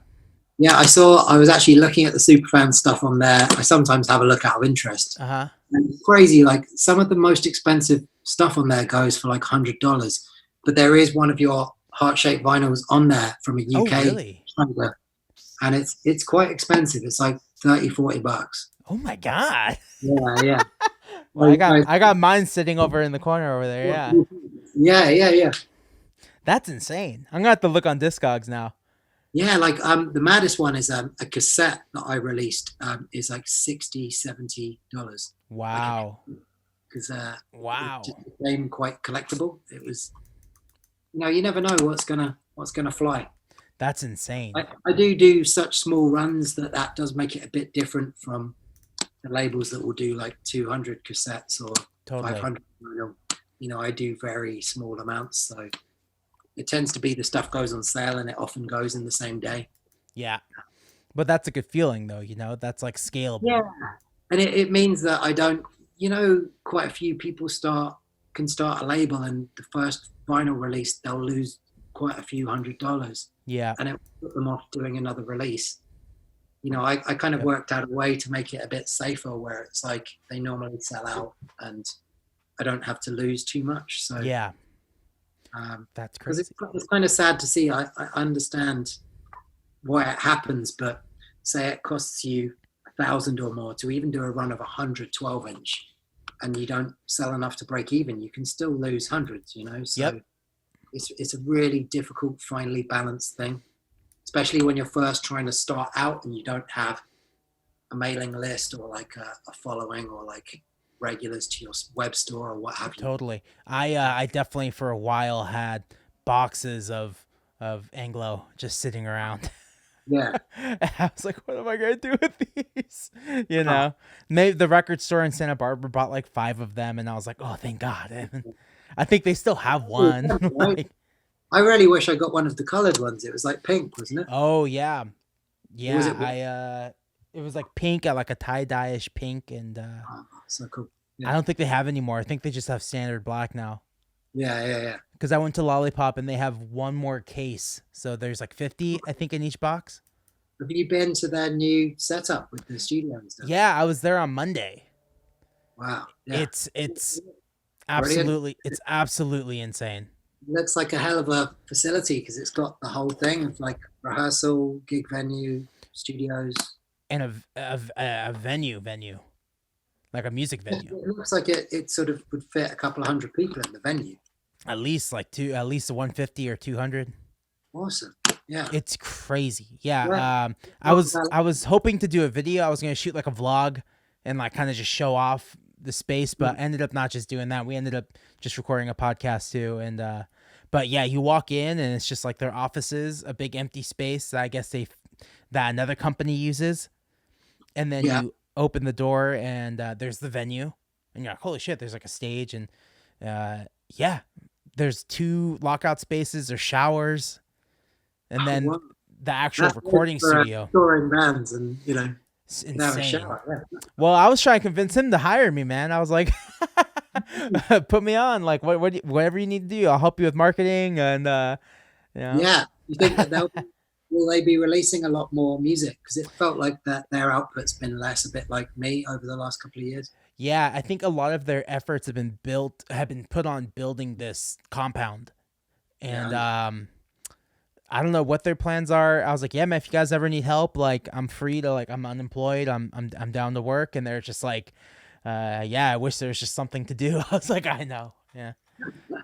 Yeah, I was actually looking at the Superfan stuff on there. I sometimes have a look out of interest. Uh huh. And it's crazy, like some of the most expensive stuff on there goes for like $100, but there is one of your heart-shaped vinyls on there from a Oh UK really? trader, and it's quite expensive. It's like 30-40 bucks. Oh my god. Yeah, yeah. Well, I got mine sitting over in the corner over there. Yeah. Yeah, yeah, yeah. That's insane. I'm gonna have to look on Discogs now. Yeah, like the maddest one is a cassette that I released is like $60-70. Like Wow. because it Wow. just became quite collectible. It was, you never know what's gonna fly. That's insane. I do such small runs that does make it a bit different from the labels that will do like 200 cassettes or Totally. 500. I do very small amounts, so it tends to be the stuff goes on sale and it often goes in the same day. Yeah. But that's a good feeling though, that's like scalable. Yeah, and it means that I don't, quite a few people can start a label, and the first vinyl release they'll lose quite a few $100, Yeah. and it will put them off doing another release. I kind of worked out a way to make it a bit safer where it's like they normally sell out and I don't have to lose too much. So Yeah. That's because crazy. it's kind of sad to see. I understand why it happens, but say it costs you 1,000 or more to even do a run of 100 12-inch, and you don't sell enough to break even, you can still lose hundreds. So Yep. it's a really difficult, finely balanced thing, especially when you're first trying to start out and you don't have a mailing list or like a following or like regulars to your web store or what have you. Totally. I definitely for a while had boxes of Anglo just sitting around. Yeah. I was like, what am I gonna do with these? You Oh, know, maybe the record store in Santa Barbara bought like 5 of them, and I was like, oh, thank God. And I think they still have one. right. Like, I really wish I got one of the colored ones. It was like pink, wasn't it? oh yeah, Or was yeah. it? It was like pink, like a tie dye-ish pink, and Oh, so cool. I Yeah. don't think they have anymore. I think they just have standard black now. Yeah, yeah, yeah. Because I went to Lollipop and they have one more case, so there's like 50, I think, in each box. Have you been to their new setup with the studio and stuff? Yeah, I was there on Monday. Wow. Yeah. It's Brilliant. absolutely insane. Looks like a hell of a facility because it's got the whole thing of like rehearsal, gig venue, studios. And a venue, like a music It venue. looks like it sort of would fit a couple of hundred people in the venue. At least 150 or 200. Awesome. Yeah. It's crazy. Yeah. Yeah. I was hoping to do a video. I was gonna shoot like a vlog and like kind of just show off the space, but ended up not just doing that. We ended up just recording a podcast too. And but yeah, you walk in and it's just like their offices, a big empty space that I guess that another company uses, and then Yeah. you open the door and there's the venue, and you're like, holy shit, there's like a stage, and yeah, there's 2 lockout spaces, there's showers, and Oh, then wow. the actual That's recording good for studio. touring bands and It's you can have a insane. shower. Yeah. Well, I was trying to convince him to hire me, man. I was like, put me on, like whatever you need to do, I'll help you with marketing, and you know. Yeah. You think that will they be releasing a lot more music? Because it felt like that their output's been less, a bit like me over the last couple of years. Yeah, I think a lot of their efforts have been put on building this compound, and Yeah. I don't know what their plans are. I was like, yeah, man, if you guys ever need help, like I'm free to, like, I'm unemployed. I'm down to work. And they're just like, yeah, I wish there was just something to do. I was like, I know. Yeah. So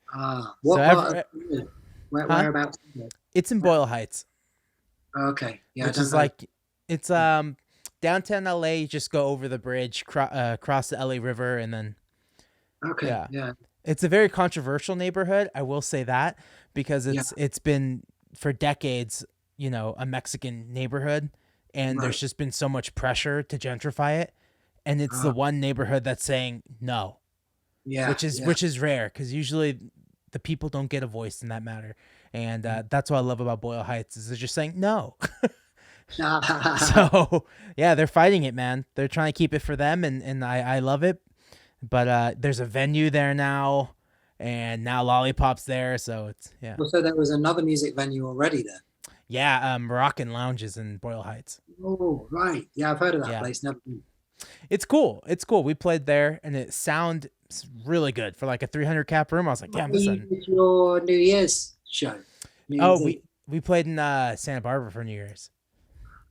huh? Whereabouts? It's in Boyle Heights, Okay. Yeah, I which don't is know. like, it's downtown LA. You just go over the bridge, cross the LA River, and then Okay. yeah. Yeah. It's a very controversial neighborhood. I will say that, because Yeah. it's been for decades, a Mexican neighborhood, and there's Right. just been so much pressure to gentrify it, and it's the Uh, one neighborhood that's saying no, yeah. Yeah. which is rare, because usually the people don't get a voice in that matter, and that's what I love about Boyle Heights is they're just saying no. So yeah, they're fighting it, man. They're trying to keep it for them, and I love it. But there's a venue there now, and now Lollipop's there, so it's yeah. Well, so there was another music venue already there. Yeah, Moroccan Lounges in Boyle Heights. Oh, right. Yeah, I've heard of that Yeah. place. Never been. It's cool. It's cool. We played there, and it sounds really good for like a 300 cap room. I was like, damn, Where this you is. did your New Year's show. New Oh, Year's Eve. we played in Santa Barbara for New Year's.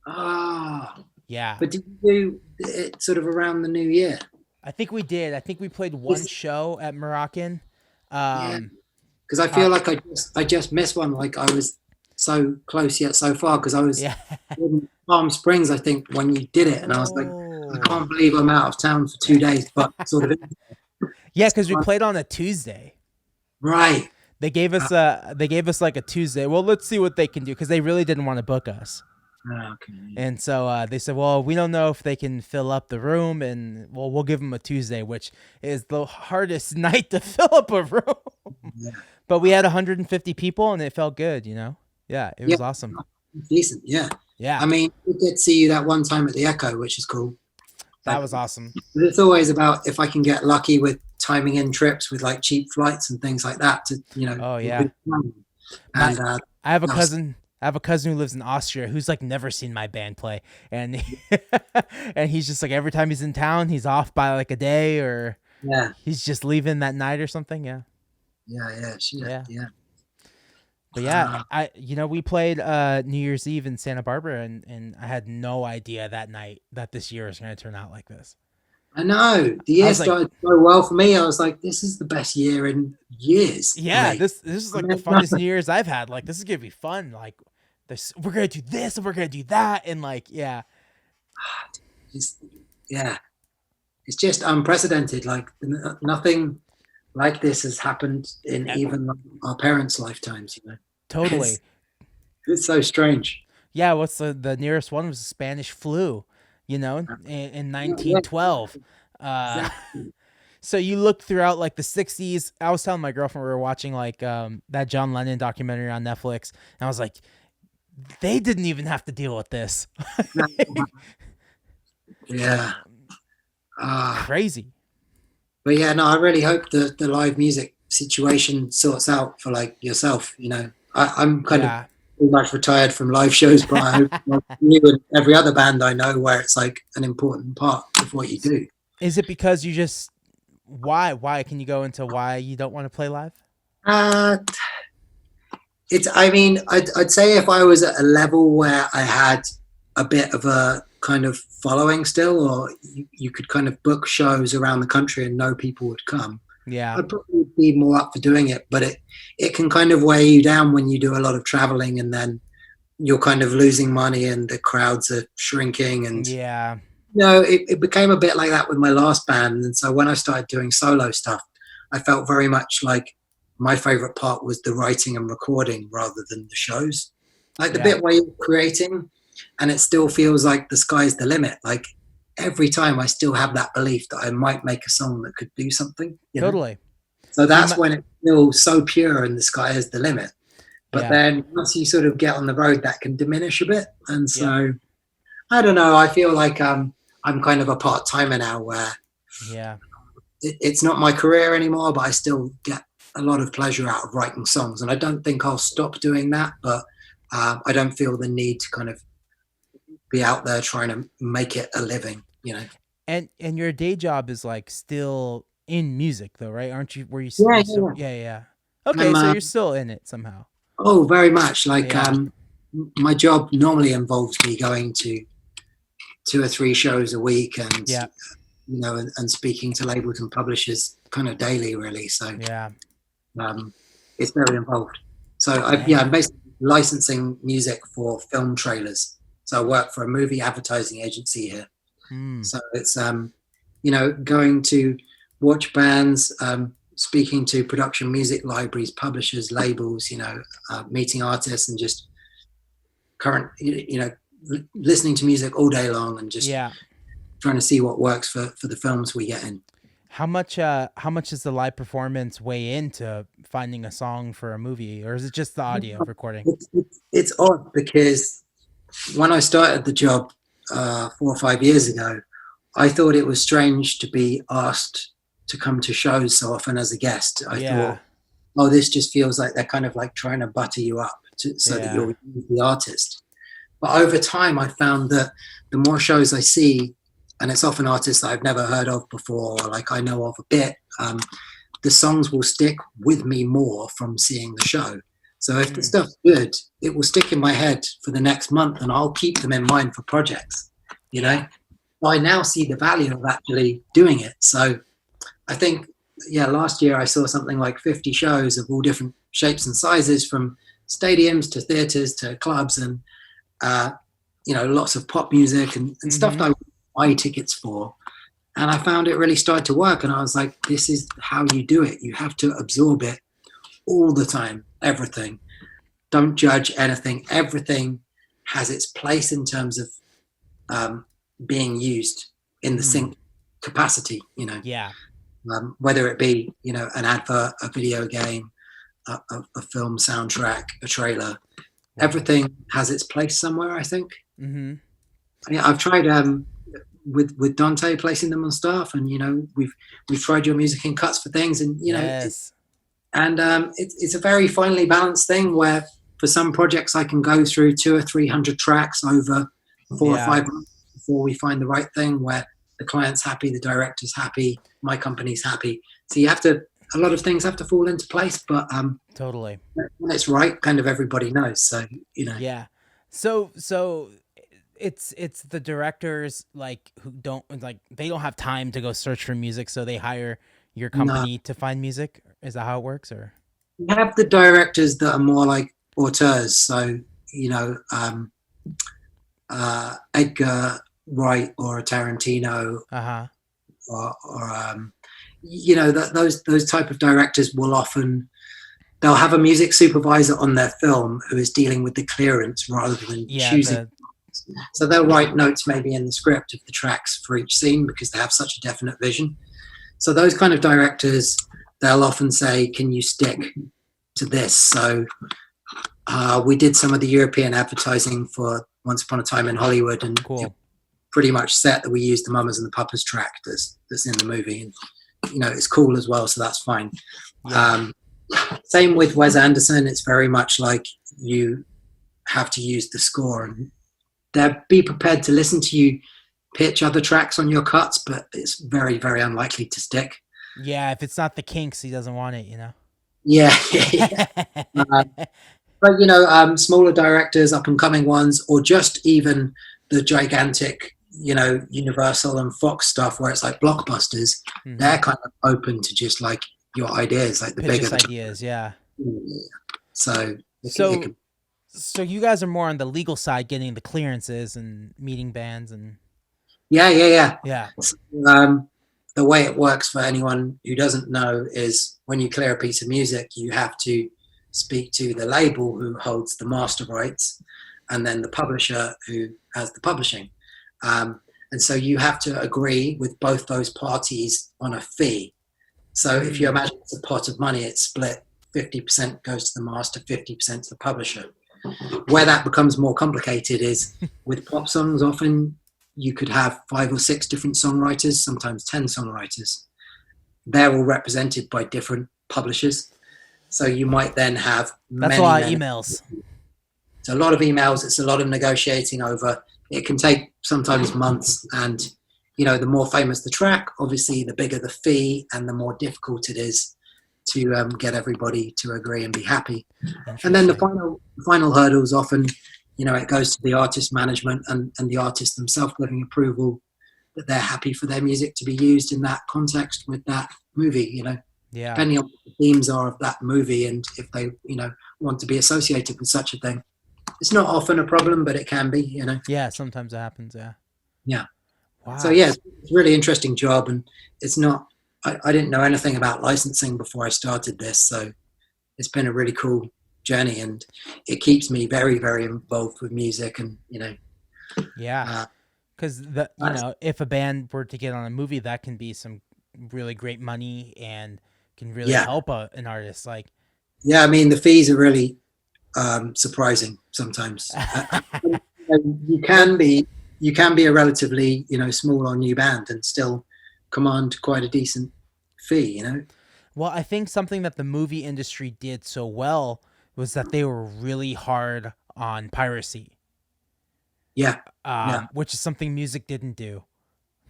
Ah, Yeah, but did you do it sort of around the New Year? I think we did. I think we played one Is- show at Moroccan. Yeah, Um, because I uh, feel like I just missed one. Like I was so close yet so far because I was yeah. in Palm Springs, I think, when you did it, and I was like, I Oh. can't believe I'm out of town for 2 days, but sort of Yeah, because we played on a Tuesday. right. They gave us like a Tuesday. Well, let's see what they can do, because they really didn't want to book us. Okay. And so they said, well, we don't know if they can fill up the room, and well, we'll give them a Tuesday, which is the hardest night to fill up a room. Yeah. But we had 150 people, and it felt good, Yeah, it was Yeah. awesome. Decent, yeah. Yeah, I mean, we did see you that one time at the Echo, which is cool. that was awesome. But it's always about if I can get lucky with timing in trips with like cheap flights and things like that to, Oh, yeah. And I have a that was- cousin. I have a cousin who lives in Austria who's like never seen my band play, and and he's just like every time he's in town, he's off by like a day, or yeah, he's just leaving that night or something. Yeah. shit, Yeah. yeah. But yeah, we played New Year's Eve in Santa Barbara, and I had no idea that night that this year was going to turn out like this. I know the year was like- started so well for me. I was like, this is the best year in years. for Yeah, me. this is like the funnest New Year's I've had. Like, this is gonna be fun. Like, we're gonna do this and we're gonna do that, and like, yeah, Just, yeah, it's just unprecedented. Like nothing like this has happened in Uh, even our parents' lifetimes. You know, Totally. it's it's so strange. Yeah, what's the nearest one was the Spanish flu, in Yeah, yeah, 1912. Uh, exactly. so you look throughout like the 60s. I was telling my girlfriend we were watching like that John Lennon documentary on Netflix, and I was like, they didn't even have to deal with this. Yeah. Ah, Crazy. but yeah, no, I really hope the live music situation sorts out for like yourself. You know, I'm kind of Yeah. pretty much retired from live shows, but I hope like you and every other band I know where it's like an important part of what you do. Is it because you just why can you go into why you don't want to play live? Uh, I mean, I'd say if I was at a level where I had a bit of a kind of following still, or you could kind of book shows around the country and know people would come, Yeah. I'd probably be more up for doing it. But it can kind of weigh you down when you do a lot of traveling and then you're kind of losing money and the crowds are shrinking. And Yeah. it became a bit like that with my last band. And so when I started doing solo stuff, I felt very much like my favorite part was the writing and recording rather than the shows. Like the Yeah. bit where you're creating and it still feels like the sky's the limit. Like every time I still have that belief that I might make a song that could do something, you know? Totally. So So you that's might when it feels so pure and the sky is the limit. But yeah. then once you sort of get on the road, that can diminish a bit. And Yep. so I don't know. I feel like I'm kind of a part timer now where Yeah. it's not my career anymore, but I still get a lot of pleasure out of writing songs. And I don't think I'll stop doing that, but I don't feel the need to kind of be out there trying to make it a living, you know? And your day job is like still in music though, right? Aren't you? Were you? Yeah, You yeah, still? yeah. Yeah. Yeah. Okay, I'm, so you're still in it somehow. oh, very much. Like Yeah. my job normally involves me going to 2 or 3 shows a week and, Yeah. and speaking to labels and publishers kind of daily, really. So Yeah. um, it's very involved. So I'm Dang. basically licensing music for film trailers. So I work for a movie advertising agency here. Hmm. So it's going to watch bands, speaking to production music libraries, publishers, labels, meeting artists, and just listening to music all day long and just Yeah. trying to see what works for the films we get in. How much does the live performance weigh into finding a song for a movie, or is it just the audio recording? It's odd because when I started the job 4 or 5 years ago, I thought it was strange to be asked to come to shows so often as a guest. I Yeah. thought, oh, this just feels like they're kind of like trying to butter you up so that Yeah. you're the artist. But over time, I found that the more shows I see, and it's often artists that I've never heard of before, or like I know of a bit, the songs will stick with me more from seeing the show. So if the Hmm. stuff's good, it will stick in my head for the next month and I'll keep them in mind for projects, you know? Yeah. I now see the value of actually doing it. So I think, yeah, last year I saw something like 50 shows of all different shapes and sizes from stadiums to theaters to clubs and, uh, lots of pop music and stuff Mm-hmm. that I would buy tickets for. And I found it really started to work. And I was like, this is how you do it. You have to absorb it all the time, everything. Don't judge anything. Everything has its place in terms of um, being used in the Mm-hmm. sync capacity, Yeah. whether it be, an advert, a video game, a film soundtrack, a trailer. Wow. Everything has its place somewhere, I think. Mm-hmm. Yeah, I've tried with Dante placing them on stuff, and we've tried your music in cuts for things, and Yes. it's a very finely balanced thing where for some projects I can go through 200 or 300 tracks over 4 or 5 months before we find the right thing where the client's happy, the director's happy, my company's happy. So a lot of things have to fall into place, but Totally. when it's right, kind of everybody knows. So Yeah. So it's the directors like who don't like they don't have time to go search for music, so they hire your no, company to find music. Is that how it works, or? we have the directors that are more like auteurs. So you know, um, Edgar Wright or a Tarantino, Uh huh. or those type of directors will often they'll have a music supervisor on their film who is dealing with the clearance rather than Yeah, choosing. the So they'll write notes maybe in the script of the tracks for each scene because they have such a definite vision. So those kind of directors, they'll often say, "Can you stick to this?" So we did some of the European advertising for Once Upon a Time in Hollywood, and it cool. pretty much set that we used the Mamas and the Papas track that's in the movie, and it's cool as well, so that's fine. Yeah. Same with Wes Anderson. It's very much like you have to use the score, and be prepared to listen to you pitch other tracks on your cuts, but it's very, very unlikely to stick. Yeah, if it's not the Kinks, he doesn't want it, you know. Yeah, yeah. But smaller directors, up and coming ones, or just even the gigantic, Universal and Fox stuff where it's like blockbusters, they're kind of open to just like your ideas, like the bigger ideas, yeah. So, so you guys are more on the legal side, getting the clearances and meeting bands and yeah. So, the way it works for anyone who doesn't know is when you clear a piece of music, you have to speak to the label who holds the master rights, and then the publisher who has the publishing. And so you have to agree with both those parties on a fee. So if you imagine it's a pot of money, it's split 50% goes to the master, 50% to the publisher. Where that becomes more complicated is with pop songs, often you could have 5 or 6 different songwriters, sometimes 10 songwriters. They're all represented by different publishers. So you might then have that's a lot of emails. It's a lot of emails. It's a lot of negotiating over. It can take sometimes months. And, the more famous the track, obviously the bigger the fee and the more difficult it is to get everybody to agree and be happy. And then the final hurdles often, it goes to the artist management and the artist themselves giving approval that they're happy for their music to be used in that context with that movie, Yeah. Depending on what the themes are of that movie and if they, want to be associated with such a thing. It's not often a problem, but it can be, Yeah, sometimes it happens, yeah. Yeah. Wow. So, yeah, it's a really interesting job, and it's not, I didn't know anything about licensing before I started this, so it's been a really cool journey, and it keeps me very, very involved with music, and, Yeah. Because, if a band were to get on a movie, that can be some really great money and can really help an artist. Like, yeah, I mean, the fees are really surprising sometimes. You can be a relatively small or new band and still command quite a decent fee. Well, I think something that the movie industry did so well was that they were really hard on piracy. Yeah. Which is something music didn't do.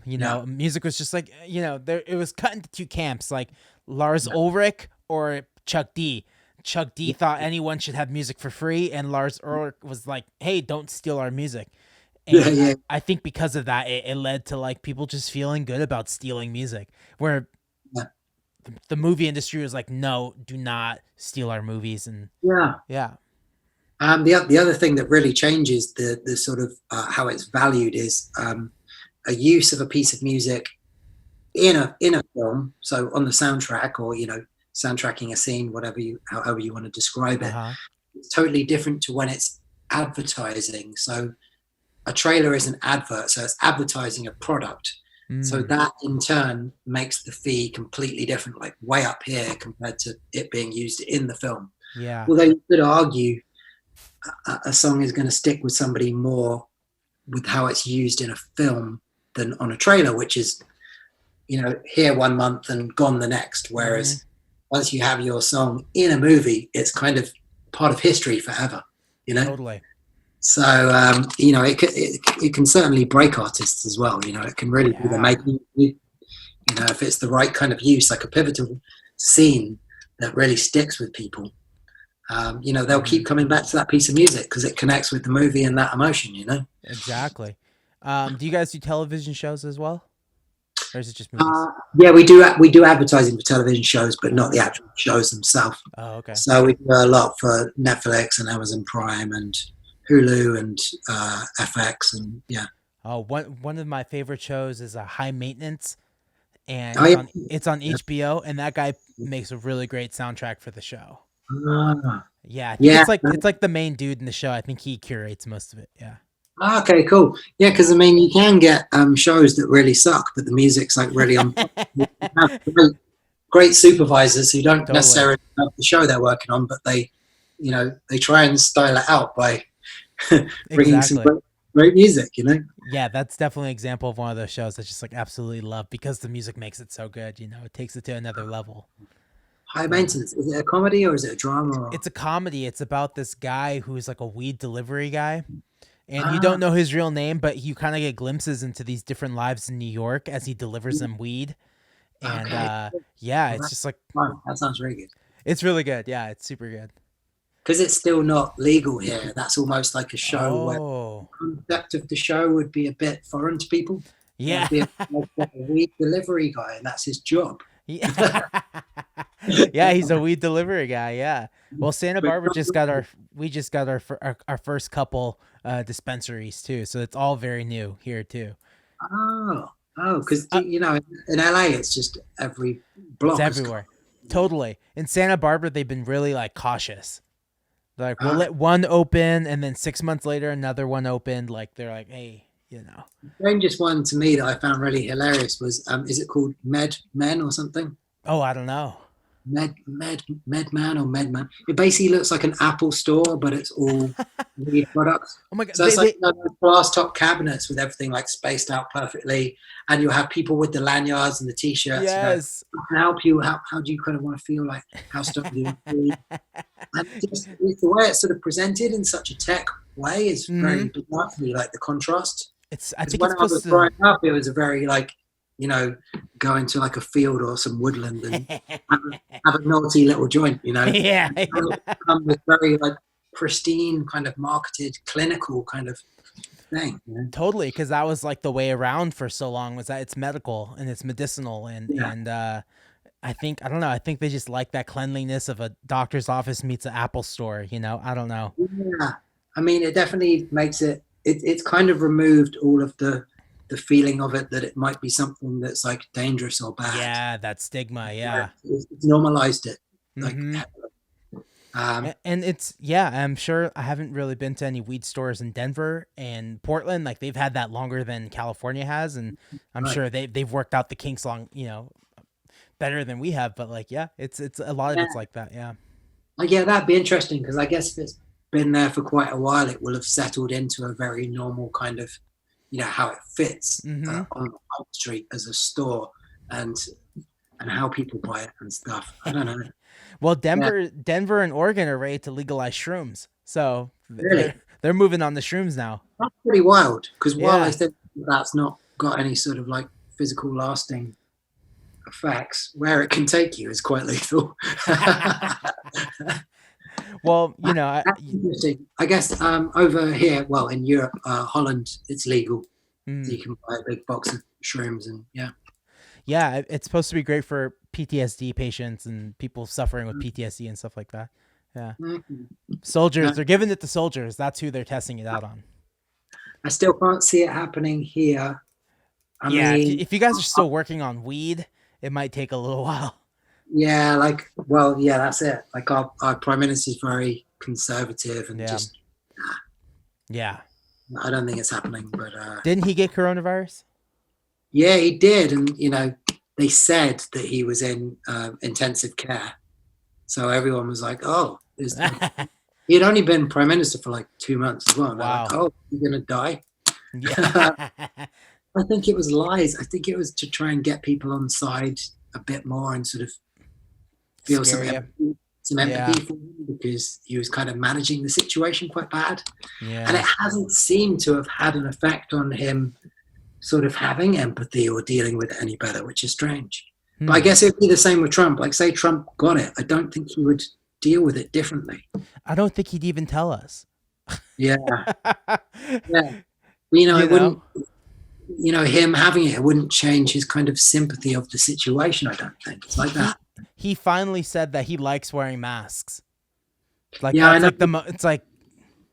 Music was just like, it was cut into 2 camps, like Lars Ulrich or Chuck D. Chuck D thought anyone should have music for free, and Lars Ulrich was like, hey, don't steal our music. And I think because of that, it led to like people just feeling good about stealing music, where the movie industry was like, no, do not steal our movies. And the other thing that really changes the sort of how it's valued is a use of a piece of music in a film, so on the soundtrack or soundtracking a scene, however you want to describe it. It's totally different to when it's advertising. So a trailer is an advert, so it's advertising a product. So that in turn makes the fee completely different, like way up here compared to it being used in the film. Yeah. Although you could argue a song is going to stick with somebody more with how it's used in a film than on a trailer, which is, here 1 month and gone the next. Whereas once you have your song in a movie, it's kind of part of history forever, Totally. So, it can certainly break artists as well. It can really be the making, if it's the right kind of use, like a pivotal scene that really sticks with people. They'll keep coming back to that piece of music because it connects with the movie and that emotion, Exactly. Do you guys do television shows as well? Or is it just movies? Yeah, we do advertising for television shows, but not the actual shows themselves. Oh, okay. So we do a lot for Netflix and Amazon Prime and Hulu and FX and Oh, one of my favorite shows is High Maintenance. and Oh it's yeah. on HBO, and that guy makes a really great soundtrack for the show. Ah, Yeah, I think yeah. it's like the main dude in the show. I think he curates most of it. Yeah. Ah, okay, cool. Yeah, because I mean, you can get shows that really suck, but the music's like really on point. You have great supervisors who don't Totally. necessarily have the show they're working on, but they try and style it out by bringing some Exactly. great music. You know, Yeah, that's definitely an example of one of those shows I just like absolutely love because the music makes it so good. It takes it to another level. High Yeah. Maintenance. Is it a comedy or is it a drama? Or... It's a comedy. It's about this guy who's like a weed delivery guy. And you don't Ah, know his real name, but you kind of get glimpses into these different lives in New York as he delivers them weed. And okay. yeah, Well, it's just like, fun. That sounds very good. it's really good. Yeah, it's super good. Because it's still not legal here. That's almost like a show where Oh, the concept of the show would be a bit foreign to people. yeah. It'd be like a weed delivery guy, and that's his job. Yeah. Yeah, he's a weed delivery guy. Yeah. Well, Santa But Barbara we just got our first couple dispensaries too. So it's all very new here too. because Uh, in LA it's just every it's block has got. everywhere. Totally. In Santa Barbara, they've been really like cautious. They're like, we'll Uh, let one open, and then 6 months later, another one opened. Like they're like, hey. the strangest one to me that I found really hilarious was is it called Med Men or something? Oh, I don't know. Medman or Medman. It basically looks like an Apple store, but it's all weed products. Oh my god, So it's like glass top cabinets with everything like spaced out perfectly, and you'll have people with the lanyards and the t-shirts. yes. I can help you. How do you kind of want to feel like how stuff you feel? And it's the way it's sort of presented in such a tech way is very bizarre to me, like the contrast. I Because think it's when I was supposed to. growing up, it was a very like go into like a field or some woodland and have a naughty little joint, Yeah. and come with very like pristine kind of marketed clinical kind of thing. Totally, because that was like the way around for so long was that it's medical and it's medicinal Yeah, and I don't know. I think they just like that cleanliness of a doctor's office meets an Apple store. I don't know. yeah. I mean, it definitely makes it's kind of removed all of the feeling of it that it might be something that's like dangerous or bad. Yeah, that stigma. Yeah. It's normalized it. Like, hmm um, And it's yeah. I'm sure I haven't really been to any weed stores in Denver and Portland. Like they've had that longer than California has, and I'm right. sure they've worked out the kinks long. Better than we have. But like, yeah, it's a lot of Yeah. it's like that. Yeah. Yeah, that'd be interesting because I guess if it's been there for quite a while, it will have settled into a very normal kind of, how it fits hmm on the high street as a store, and how people buy it and stuff. I don't know. Well, Yeah, Denver, and Oregon are ready to legalize shrooms, so really, they're moving on the shrooms now. that's pretty wild. Because while I Yeah, think that's not got any sort of like physical lasting effects, where it can take you is quite lethal. well, That's interesting. I guess over here, well, in Europe, Holland, it's legal. So mm, you can buy a big box of shrooms and yeah. yeah, it's supposed to be great for PTSD patients and people suffering with PTSD and stuff like that. Yeah, Mhm. soldiers, Yeah. they're giving it to soldiers. That's who they're testing it out on. I still can't see it happening here. I Yeah, mean, if you guys are still working on weed, it might take a little while. yeah, like, well, yeah, that's it. Like our prime minister is very conservative and Yeah, just, yeah. I don't think it's happening. But Didn't he get coronavirus? yeah, he did, and they said that he was in intensive care, so everyone was like, oh, he had only been prime minister for like 2 months as well. And they're like, Wow. oh, you're gonna die. Yeah. I think it was lies. I think it was to try and get people on side a bit more and sort of feel Scare you. some Yeah. empathy for him because he was kind of managing the situation quite bad. And Yeah. it hasn't seemed to have had an effect on him sort of having empathy or dealing with it any better, which is strange. But I Hmm. guess it'd be the same with Trump. Like, say Trump got it, I don't think he would deal with it differently. I don't think he'd even tell us. Yeah, yeah. It wouldn't, know? him having it wouldn't change his kind of sympathy of the situation, I don't think. It's like He that. he finally said that he likes wearing masks. Like Yeah, I that's know. like it's like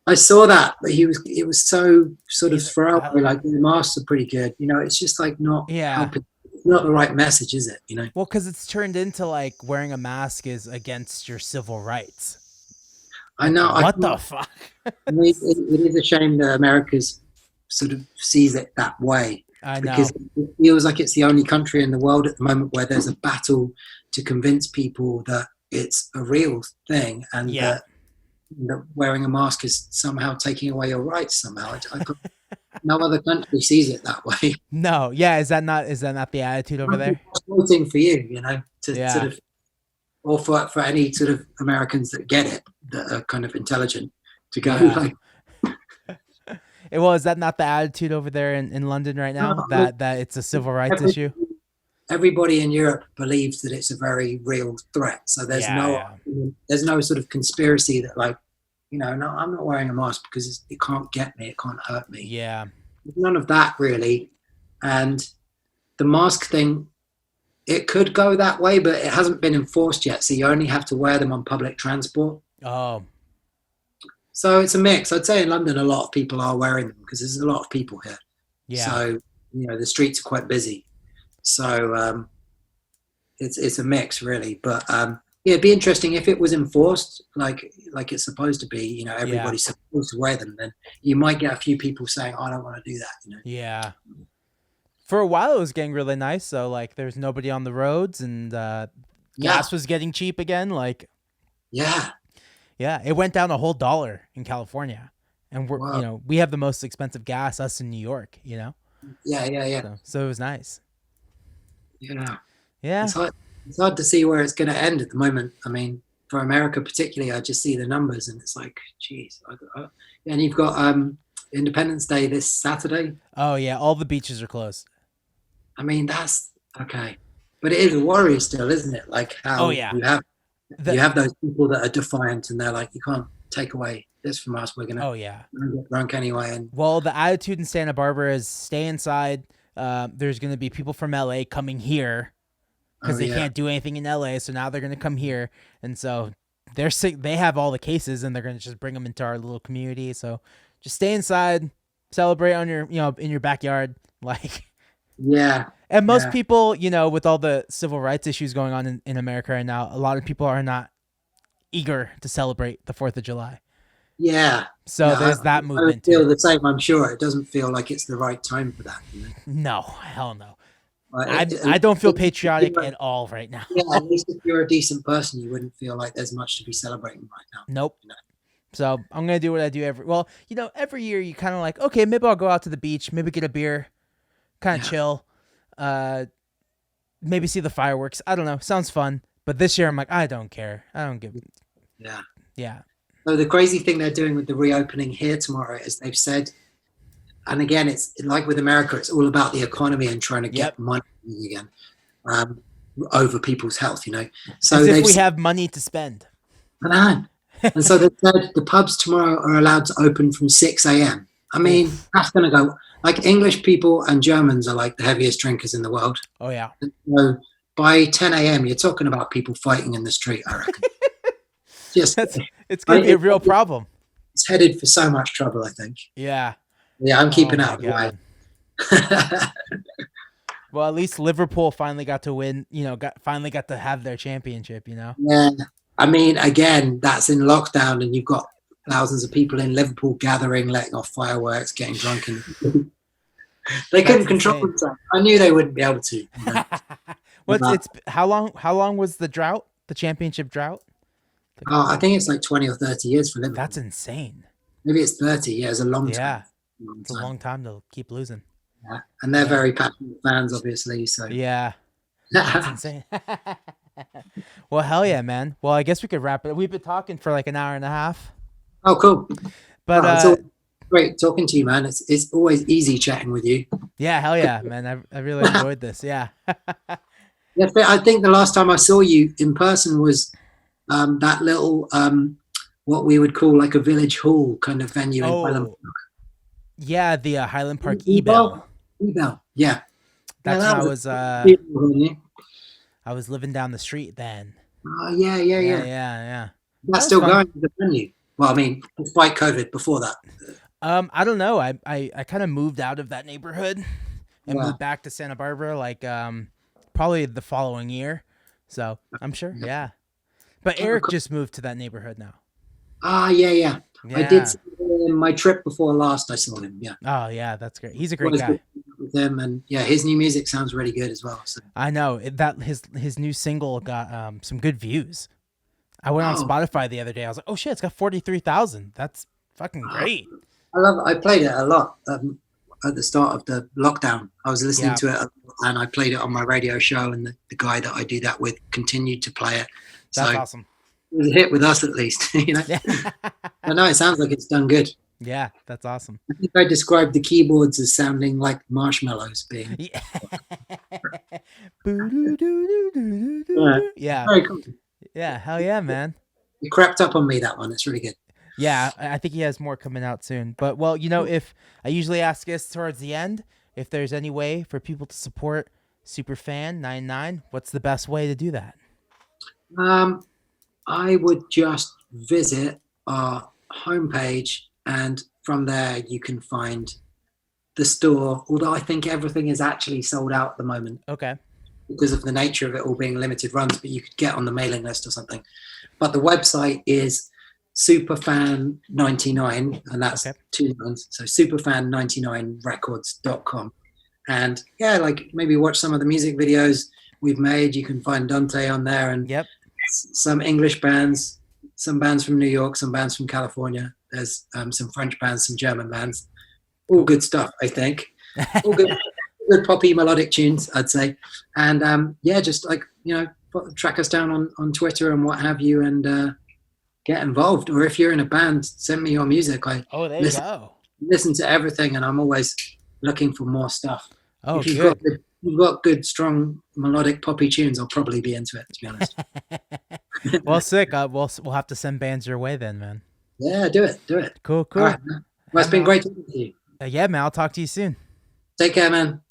I saw that, but it was so sort of he's throwaway. Like the masks are pretty good. It's just like not yeah. helping. not the right message, is it? You know. Well, because it's turned into like wearing a mask is against your civil rights. I Like, know. what the fuck? I mean, it is a shame that America's sort of sees it that way, I because know. it feels like it's the only country in the world at the moment where there's a battle to convince people that it's a real thing, and Yeah. that wearing a mask is somehow taking away your rights somehow. No other country sees it that way. No. Yeah. Is that not the attitude over there? Voting for you, you know, to sort Yeah. of, or for any sort of Americans that get it, that are kind of intelligent, to go Yeah. like, Well, is that not the attitude over there in London right now? no, That it's a civil rights every, issue? everybody in Europe believes that it's a very real threat. So Yeah. Yeah. there's no sort of conspiracy that like, no, I'm not wearing a mask because it can't get me, it can't hurt me. Yeah. None of that really. And the mask thing, it could go that way, but it hasn't been enforced yet. So you only have to wear them on public transport. Oh. So it's a mix. I'd say in London, a lot of people are wearing them because there's a lot of people here. Yeah. So, the streets are quite busy. So it's a mix really. But yeah, it'd be interesting if it was enforced like it's supposed to be, everybody's supposed to wear them, then you might get a few people saying, I don't want to do that. Yeah. For a while, it was getting really nice. So, like, there's nobody on the roads, and gas was getting cheap again. Like, Yeah. yeah, it went down a whole $1 in California, and we're Wow. we have the most expensive gas, us in New York. Yeah. So it was nice. Yeah. Yeah. It's hard to see where it's going to end at the moment. I mean, for America particularly, I just see the numbers and it's like, geez. And you've got Independence Day this Saturday. Oh yeah, all the beaches are closed. I mean, that's okay, but it is a worry still, isn't it? Like how Oh yeah. you have those people that are defiant and they're like, you can't take away this from us. We're gonna Oh yeah. get drunk anyway. And Well, the attitude in Santa Barbara is stay inside. There's going to be people from LA coming here because they can't do anything in LA, so now they're going to come here, and so they're sick. They have all the cases, and they're going to just bring them into our little community. So just stay inside, celebrate on your in your backyard, like. yeah, And most people, with all the civil rights issues going on in America right now, a lot of people are not eager to celebrate the 4th of July. yeah. So there's that movement I feel too. the same. I'm sure it doesn't feel like it's the right time for that. No, hell no. Like, I don't feel patriotic at all right now. Yeah, at least if you're a decent person, you wouldn't feel like there's much to be celebrating right now. Nope. So I'm gonna do what I do every year. You kind of like, okay, maybe I'll go out to the beach, maybe get a beer, kind of chill, maybe see the fireworks. I don't know, sounds fun. But this year I'm like, I don't care. I don't give. Yeah. So the crazy thing they're doing with the reopening here tomorrow is they've said, and again, it's like with America, it's all about the economy and trying to get money again over people's health. So as if we have money to spend. I know. And so they said the pubs tomorrow are allowed to open from 6 a.m. I mean, that's going to go. Like English people and Germans are like the heaviest drinkers in the world. Oh yeah. So by 10 a.m., you're talking about people fighting in the street, I reckon. It's going to be a real problem. It's headed for so much trouble, I think. Yeah. Yeah, I'm keeping out of the way. Well, at least Liverpool finally got to win, finally got to have their championship, Yeah. I mean, again, that's in lockdown and you've got thousands of people in Liverpool gathering, letting off fireworks, getting drunk. And they couldn't control themselves. I knew they wouldn't be able to. How long was the drought, the championship drought? I think it's like 20 or 30 years for Liverpool. That's insane. Maybe it's 30. Yeah, it's a long time. It's a long time to keep losing. Yeah. And they're very passionate fans, obviously. So yeah, that's insane. Well, hell yeah, man. Well, I guess we could wrap it. We've been talking for like an hour and a half. Oh, cool. But it's great talking to you, man. It's always easy chatting with you. Yeah, hell yeah, man. I really enjoyed this. Yeah. Yeah, I think the last time I saw you in person was that little what we would call like a village hall kind of venue in Highland Park. Yeah, the Highland Park E-Bell. E-Bell, yeah. That's when I was living down the street then. Oh, yeah. That's still going to the venue. Well, I mean, despite COVID, before that. I don't know. I kind of moved out of that neighborhood and moved back to Santa Barbara like probably the following year. So I'm sure. Yeah. But Eric just moved to that neighborhood now. Yeah. I did Yeah. see him my trip before last. I saw him. Yeah. Oh yeah, that's great. He's a great Was guy. with him, and yeah, his new music sounds really good as well. So. I know that his new single got some good views. I went on Oh, Spotify the other day. I was like, oh shit, it's got 43,000. That's fucking great. I played it a lot at the start of the lockdown. I was listening Yeah. to it, and I played it on my radio show. And the guy that I do that with continued to play it. That's So awesome. it was a hit with us at least. I know it sounds like it's done good. Yeah, that's awesome. I think I described the keyboards as sounding like marshmallows being. Yeah. Yeah. Very cool. Yeah. Hell yeah, man. It crept up on me, that one. It's really good. Yeah, I think he has more coming out soon. But well, if I usually ask guests towards the end if there's any way for people to support Superfan 99, what's the best way to do that? I would just visit our homepage, and from there you can find the store. Although I think everything is actually sold out at the moment. Okay. Because of the nature of it all being limited runs, but you could get on the mailing list or something. But the website is Superfan99, and that's Okay. 2 lines. So superfan99records.com. And yeah, like maybe watch some of the music videos we've made. You can find Dante on there, and Yep. some English bands, some bands from New York, some bands from California. There's some French bands, some German bands. All good stuff, I think. All good. Good poppy melodic tunes, I'd say. And yeah, just like, track us down on Twitter and what have you, and get involved. Or if you're in a band, send me your music. There you go. Listen to everything, and I'm always looking for more stuff. Oh, if you've got good, strong melodic poppy tunes, I'll probably be into it, to be honest. Well, sick. We'll have to send bands your way then, man. Yeah, do it. Cool. All right, man. Well, it's been great talking to you. Yeah, man. I'll talk to you soon. Take care, man.